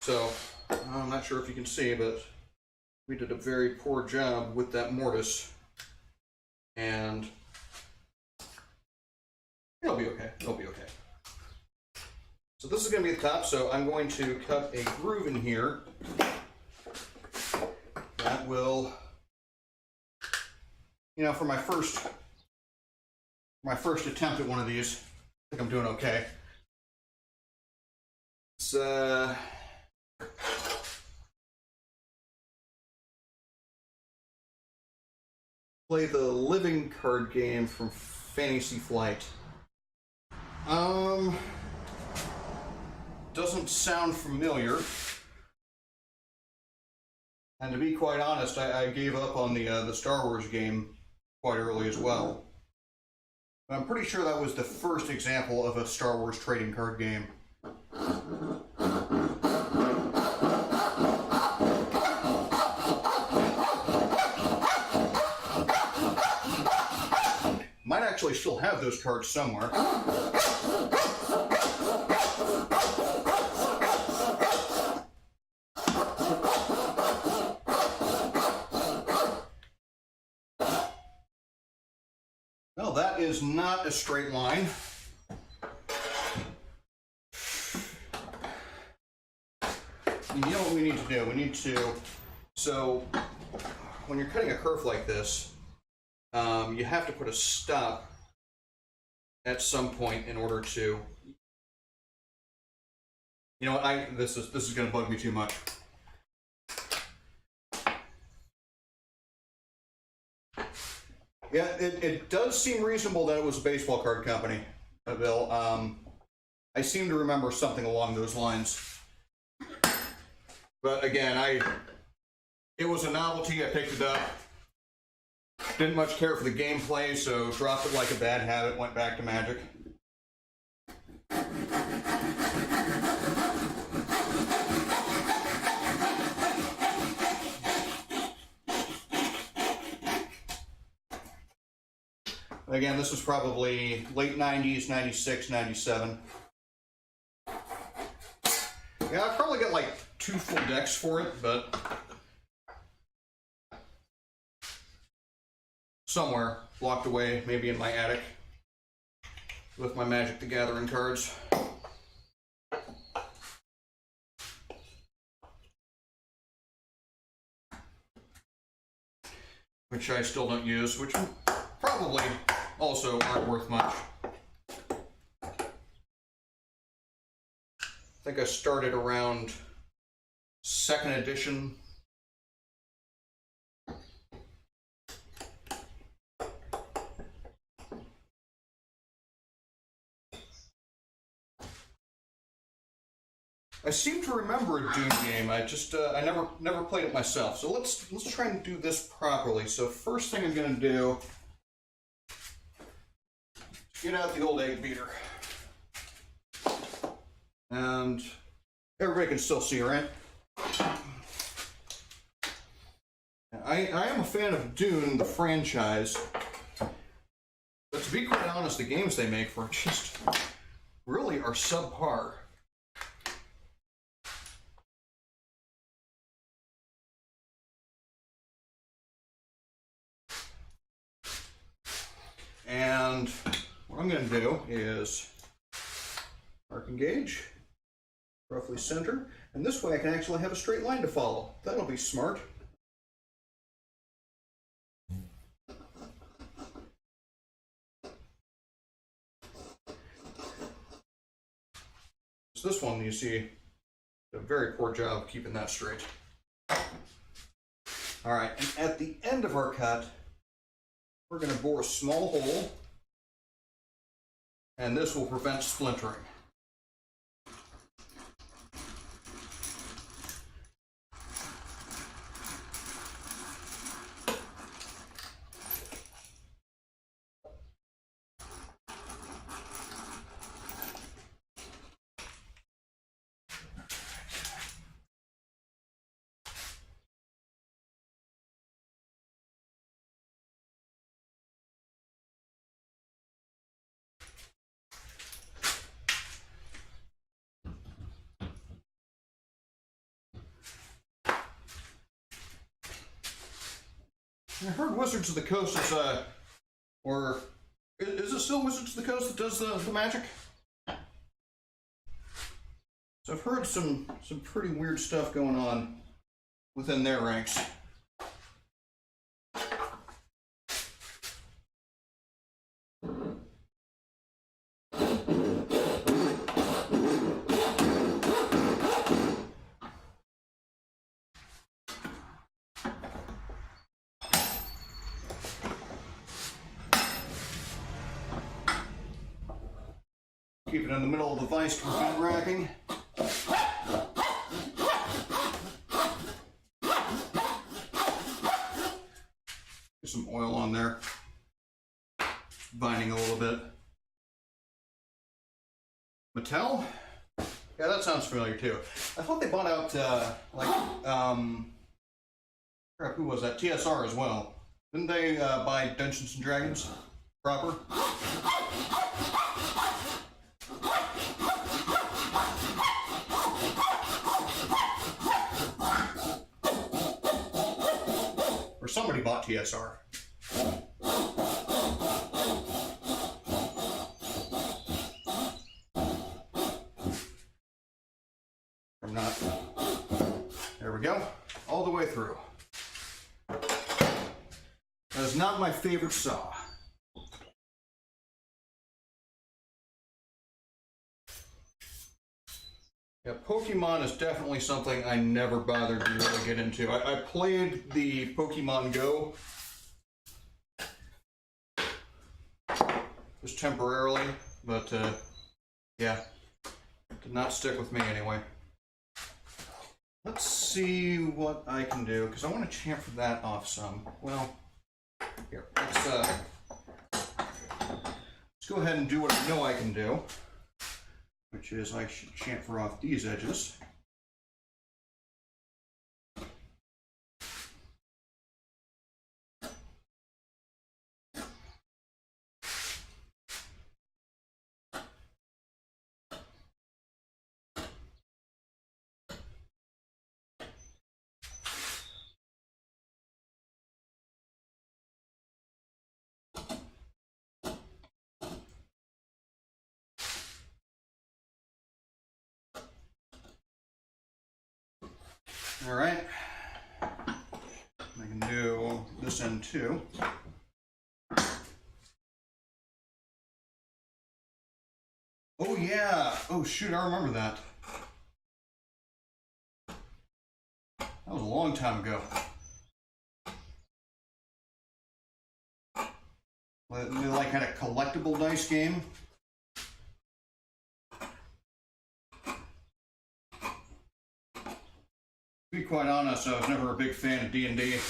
So, I'm not sure if you can see, but we did a very poor job with that mortise. And it'll be okay, it'll be okay. So this is going to be the top, so I'm going to cut a groove in here. That will, you know, for my first attempt at one of these, I think I'm doing okay. It's play the living card game from Fantasy Flight. Doesn't sound familiar. And to be quite honest, I gave up on the Star Wars game quite early as well. But I'm pretty sure that was the first example of a Star Wars trading card game. Might actually still have those cards somewhere. Well, that is not a straight line. You know what we need to do? We need to, so when you're cutting a curve like this, you have to put a stop at some point in order to, you know what, this is going to bug me too much. Yeah, it does seem reasonable that it was a baseball card company, Bill. I seem to remember something along those lines. But again, it was a novelty. I picked it up. Didn't much care for the gameplay, so dropped it like a bad habit, went back to Magic. Again, this was probably late 90s, 96, 97. Yeah, I probably got like 2 full decks for it, but somewhere locked away, maybe in my attic, with my Magic the Gathering cards. Which I still don't use, which probably also aren't worth much. I think I started around 2nd edition. I seem to remember a Dune game. I just I never played it myself. So let's try and do this properly. So first thing I'm going to do, get out the old egg beater. And everybody can still see, right? I am a fan of Dune, the franchise. But to be quite honest, the games they make for just really are subpar. And what I'm going to do is mark engage, roughly center, and this way I can actually have a straight line to follow. That'll be smart. So this one, you see, a very poor job keeping that straight. All right, and at the end of our cut, we're going to bore a small hole, and this will prevent splintering. I heard Wizards of the Coast is, or is it still Wizards of the Coast that does the magic? So I've heard some pretty weird stuff going on within their ranks. Keep it in the middle of the vise to prevent racking. Get some oil on there. Binding a little bit. Mattel? Yeah, that sounds familiar too. I thought they bought out, crap, who was that? TSR as well. Didn't they buy Dungeons and Dragons proper? Or somebody bought TSR. Or not. There we go. All the way through. That is not my favorite saw. Yeah, Pokemon is definitely something I never bothered to really get into. I played the Pokemon Go just temporarily, but yeah, did not stick with me anyway. Let's see what I can do, because I want to chamfer that off some. Well, here, let's go ahead and do what I know I can do, which is I should chamfer off these edges. All right, I can do this end too. Oh yeah, oh shoot, I remember that. That was a long time ago. They like had a collectible dice game. To be quite honest, I was never a big fan of D&D.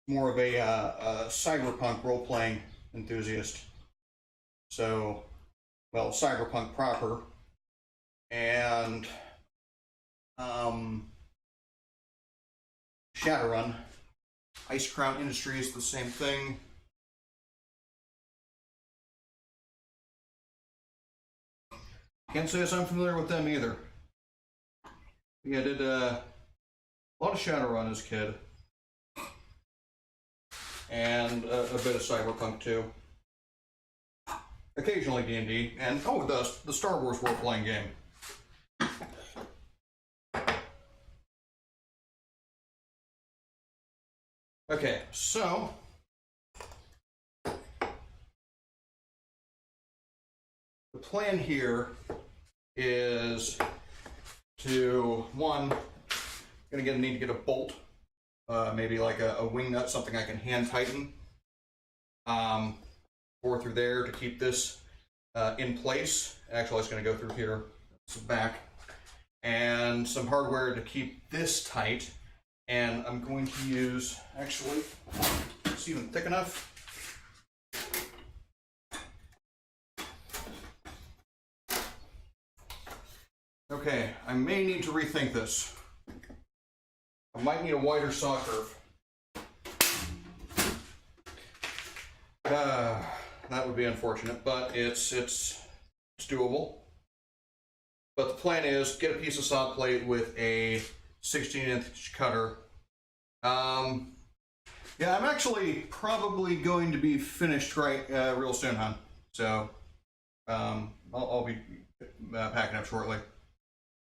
More of a cyberpunk role-playing enthusiast. So, well, cyberpunk proper. And Shadowrun. Ice Crown Industries, the same thing. Can't say as I'm familiar with them either. Yeah, I did a lot of Shadowrun as a kid. And a bit of Cyberpunk too. Occasionally D&D, and oh, the Star Wars role-playing game. Okay, so the plan here is to, one, need to get a bolt, maybe like a wing nut, something I can hand tighten, pour through there to keep this in place. Actually, it's going to go through here, it's back, and some hardware to keep this tight. And I'm going to use, actually, it's even thick enough. Okay, I may need to rethink this. I might need a wider saw curve. That would be unfortunate, but it's doable. But the plan is get a piece of saw plate with a 16-inch cutter. Yeah, I'm actually probably going to be finished real soon, hon. So I'll be packing up shortly.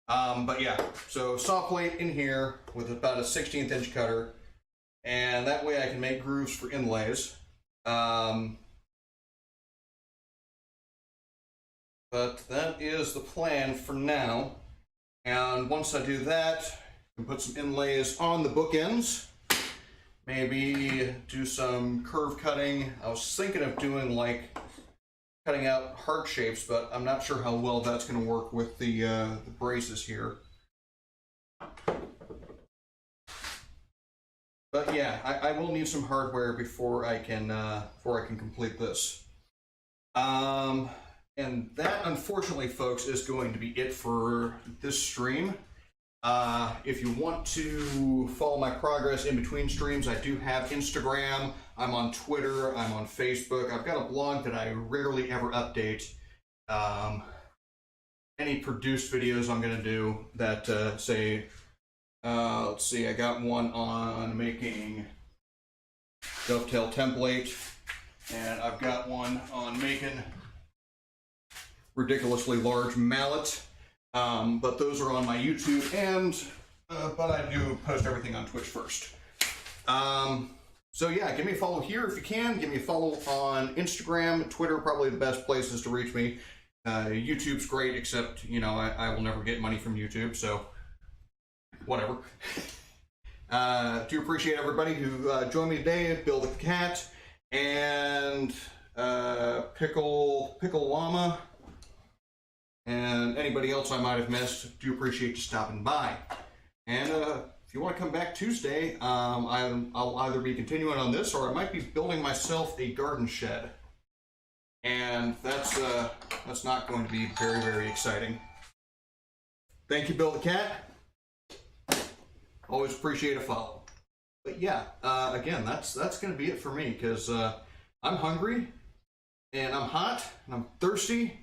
But yeah, so saw plate in here with about a 16th inch cutter, and that way I can make grooves for inlays. But that is the plan for now. And once I do that, I can put some inlays on the bookends. Maybe do some curve cutting. I was thinking of doing like cutting out heart shapes, but I'm not sure how well that's going to work with the braces here. But yeah, I will need some hardware before I can complete this. And that, unfortunately, folks, is going to be it for this stream. If you want to follow my progress in between streams, I do have Instagram, I'm on Twitter, I'm on Facebook. I've got a blog that I rarely ever update. Any produced videos I'm going to do that say, let's see, I got one on making dovetail template, and I've got one on making ridiculously large mallet. But those are on my YouTube, and but I do post everything on Twitch first. So yeah, give me a follow here if you can. Give me a follow on Instagram, Twitter, probably the best places to reach me. YouTube's great, except, you know, I will never get money from YouTube, so whatever. Do appreciate everybody who joined me today. Bill the Cat and Pickle Llama. And anybody else I might have missed, do appreciate you stopping by. And if you want to come back Tuesday, I'll either be continuing on this, or I might be building myself a garden shed. And that's not going to be very, very exciting. Thank you, Bill the Cat. Always appreciate a follow. But yeah, again, that's going to be it for me, because I'm hungry, and I'm hot, and I'm thirsty.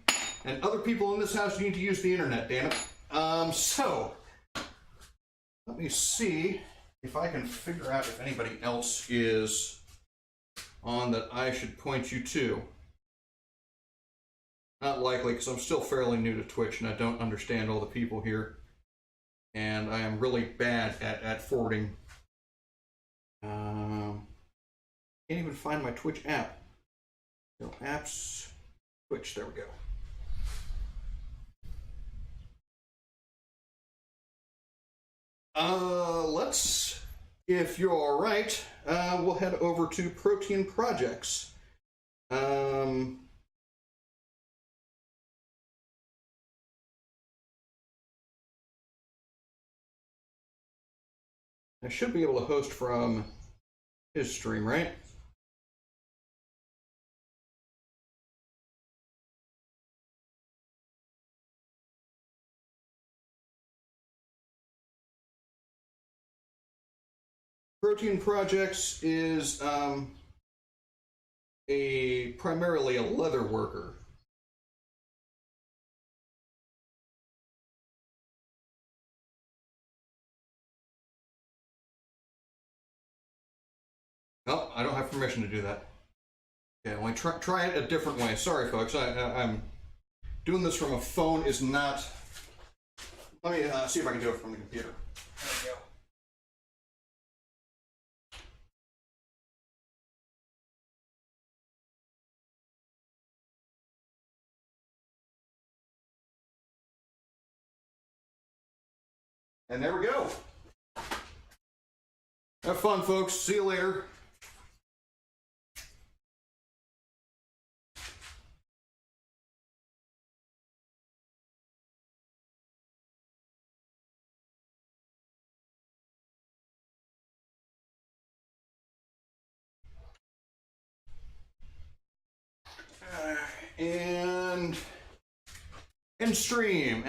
And other people in this house need to use the internet, damn it. So, let me see if I can figure out if anybody else is on that I should point you to. Not likely, because I'm still fairly new to Twitch and I don't understand all the people here. And I am really bad at forwarding. Can't even find my Twitch app. No apps, Twitch, there we go. Let's, if you're all right, we'll head over to Protein Projects. I should be able to host from his stream, right? Protein Projects is primarily a leather worker. Oh, I don't have permission to do that. Okay, well, try it a different way. Sorry, folks. I'm doing this from a phone is not. Let me see if I can do it from the computer. There we go. And there we go. Have fun, folks. See you later. And end stream.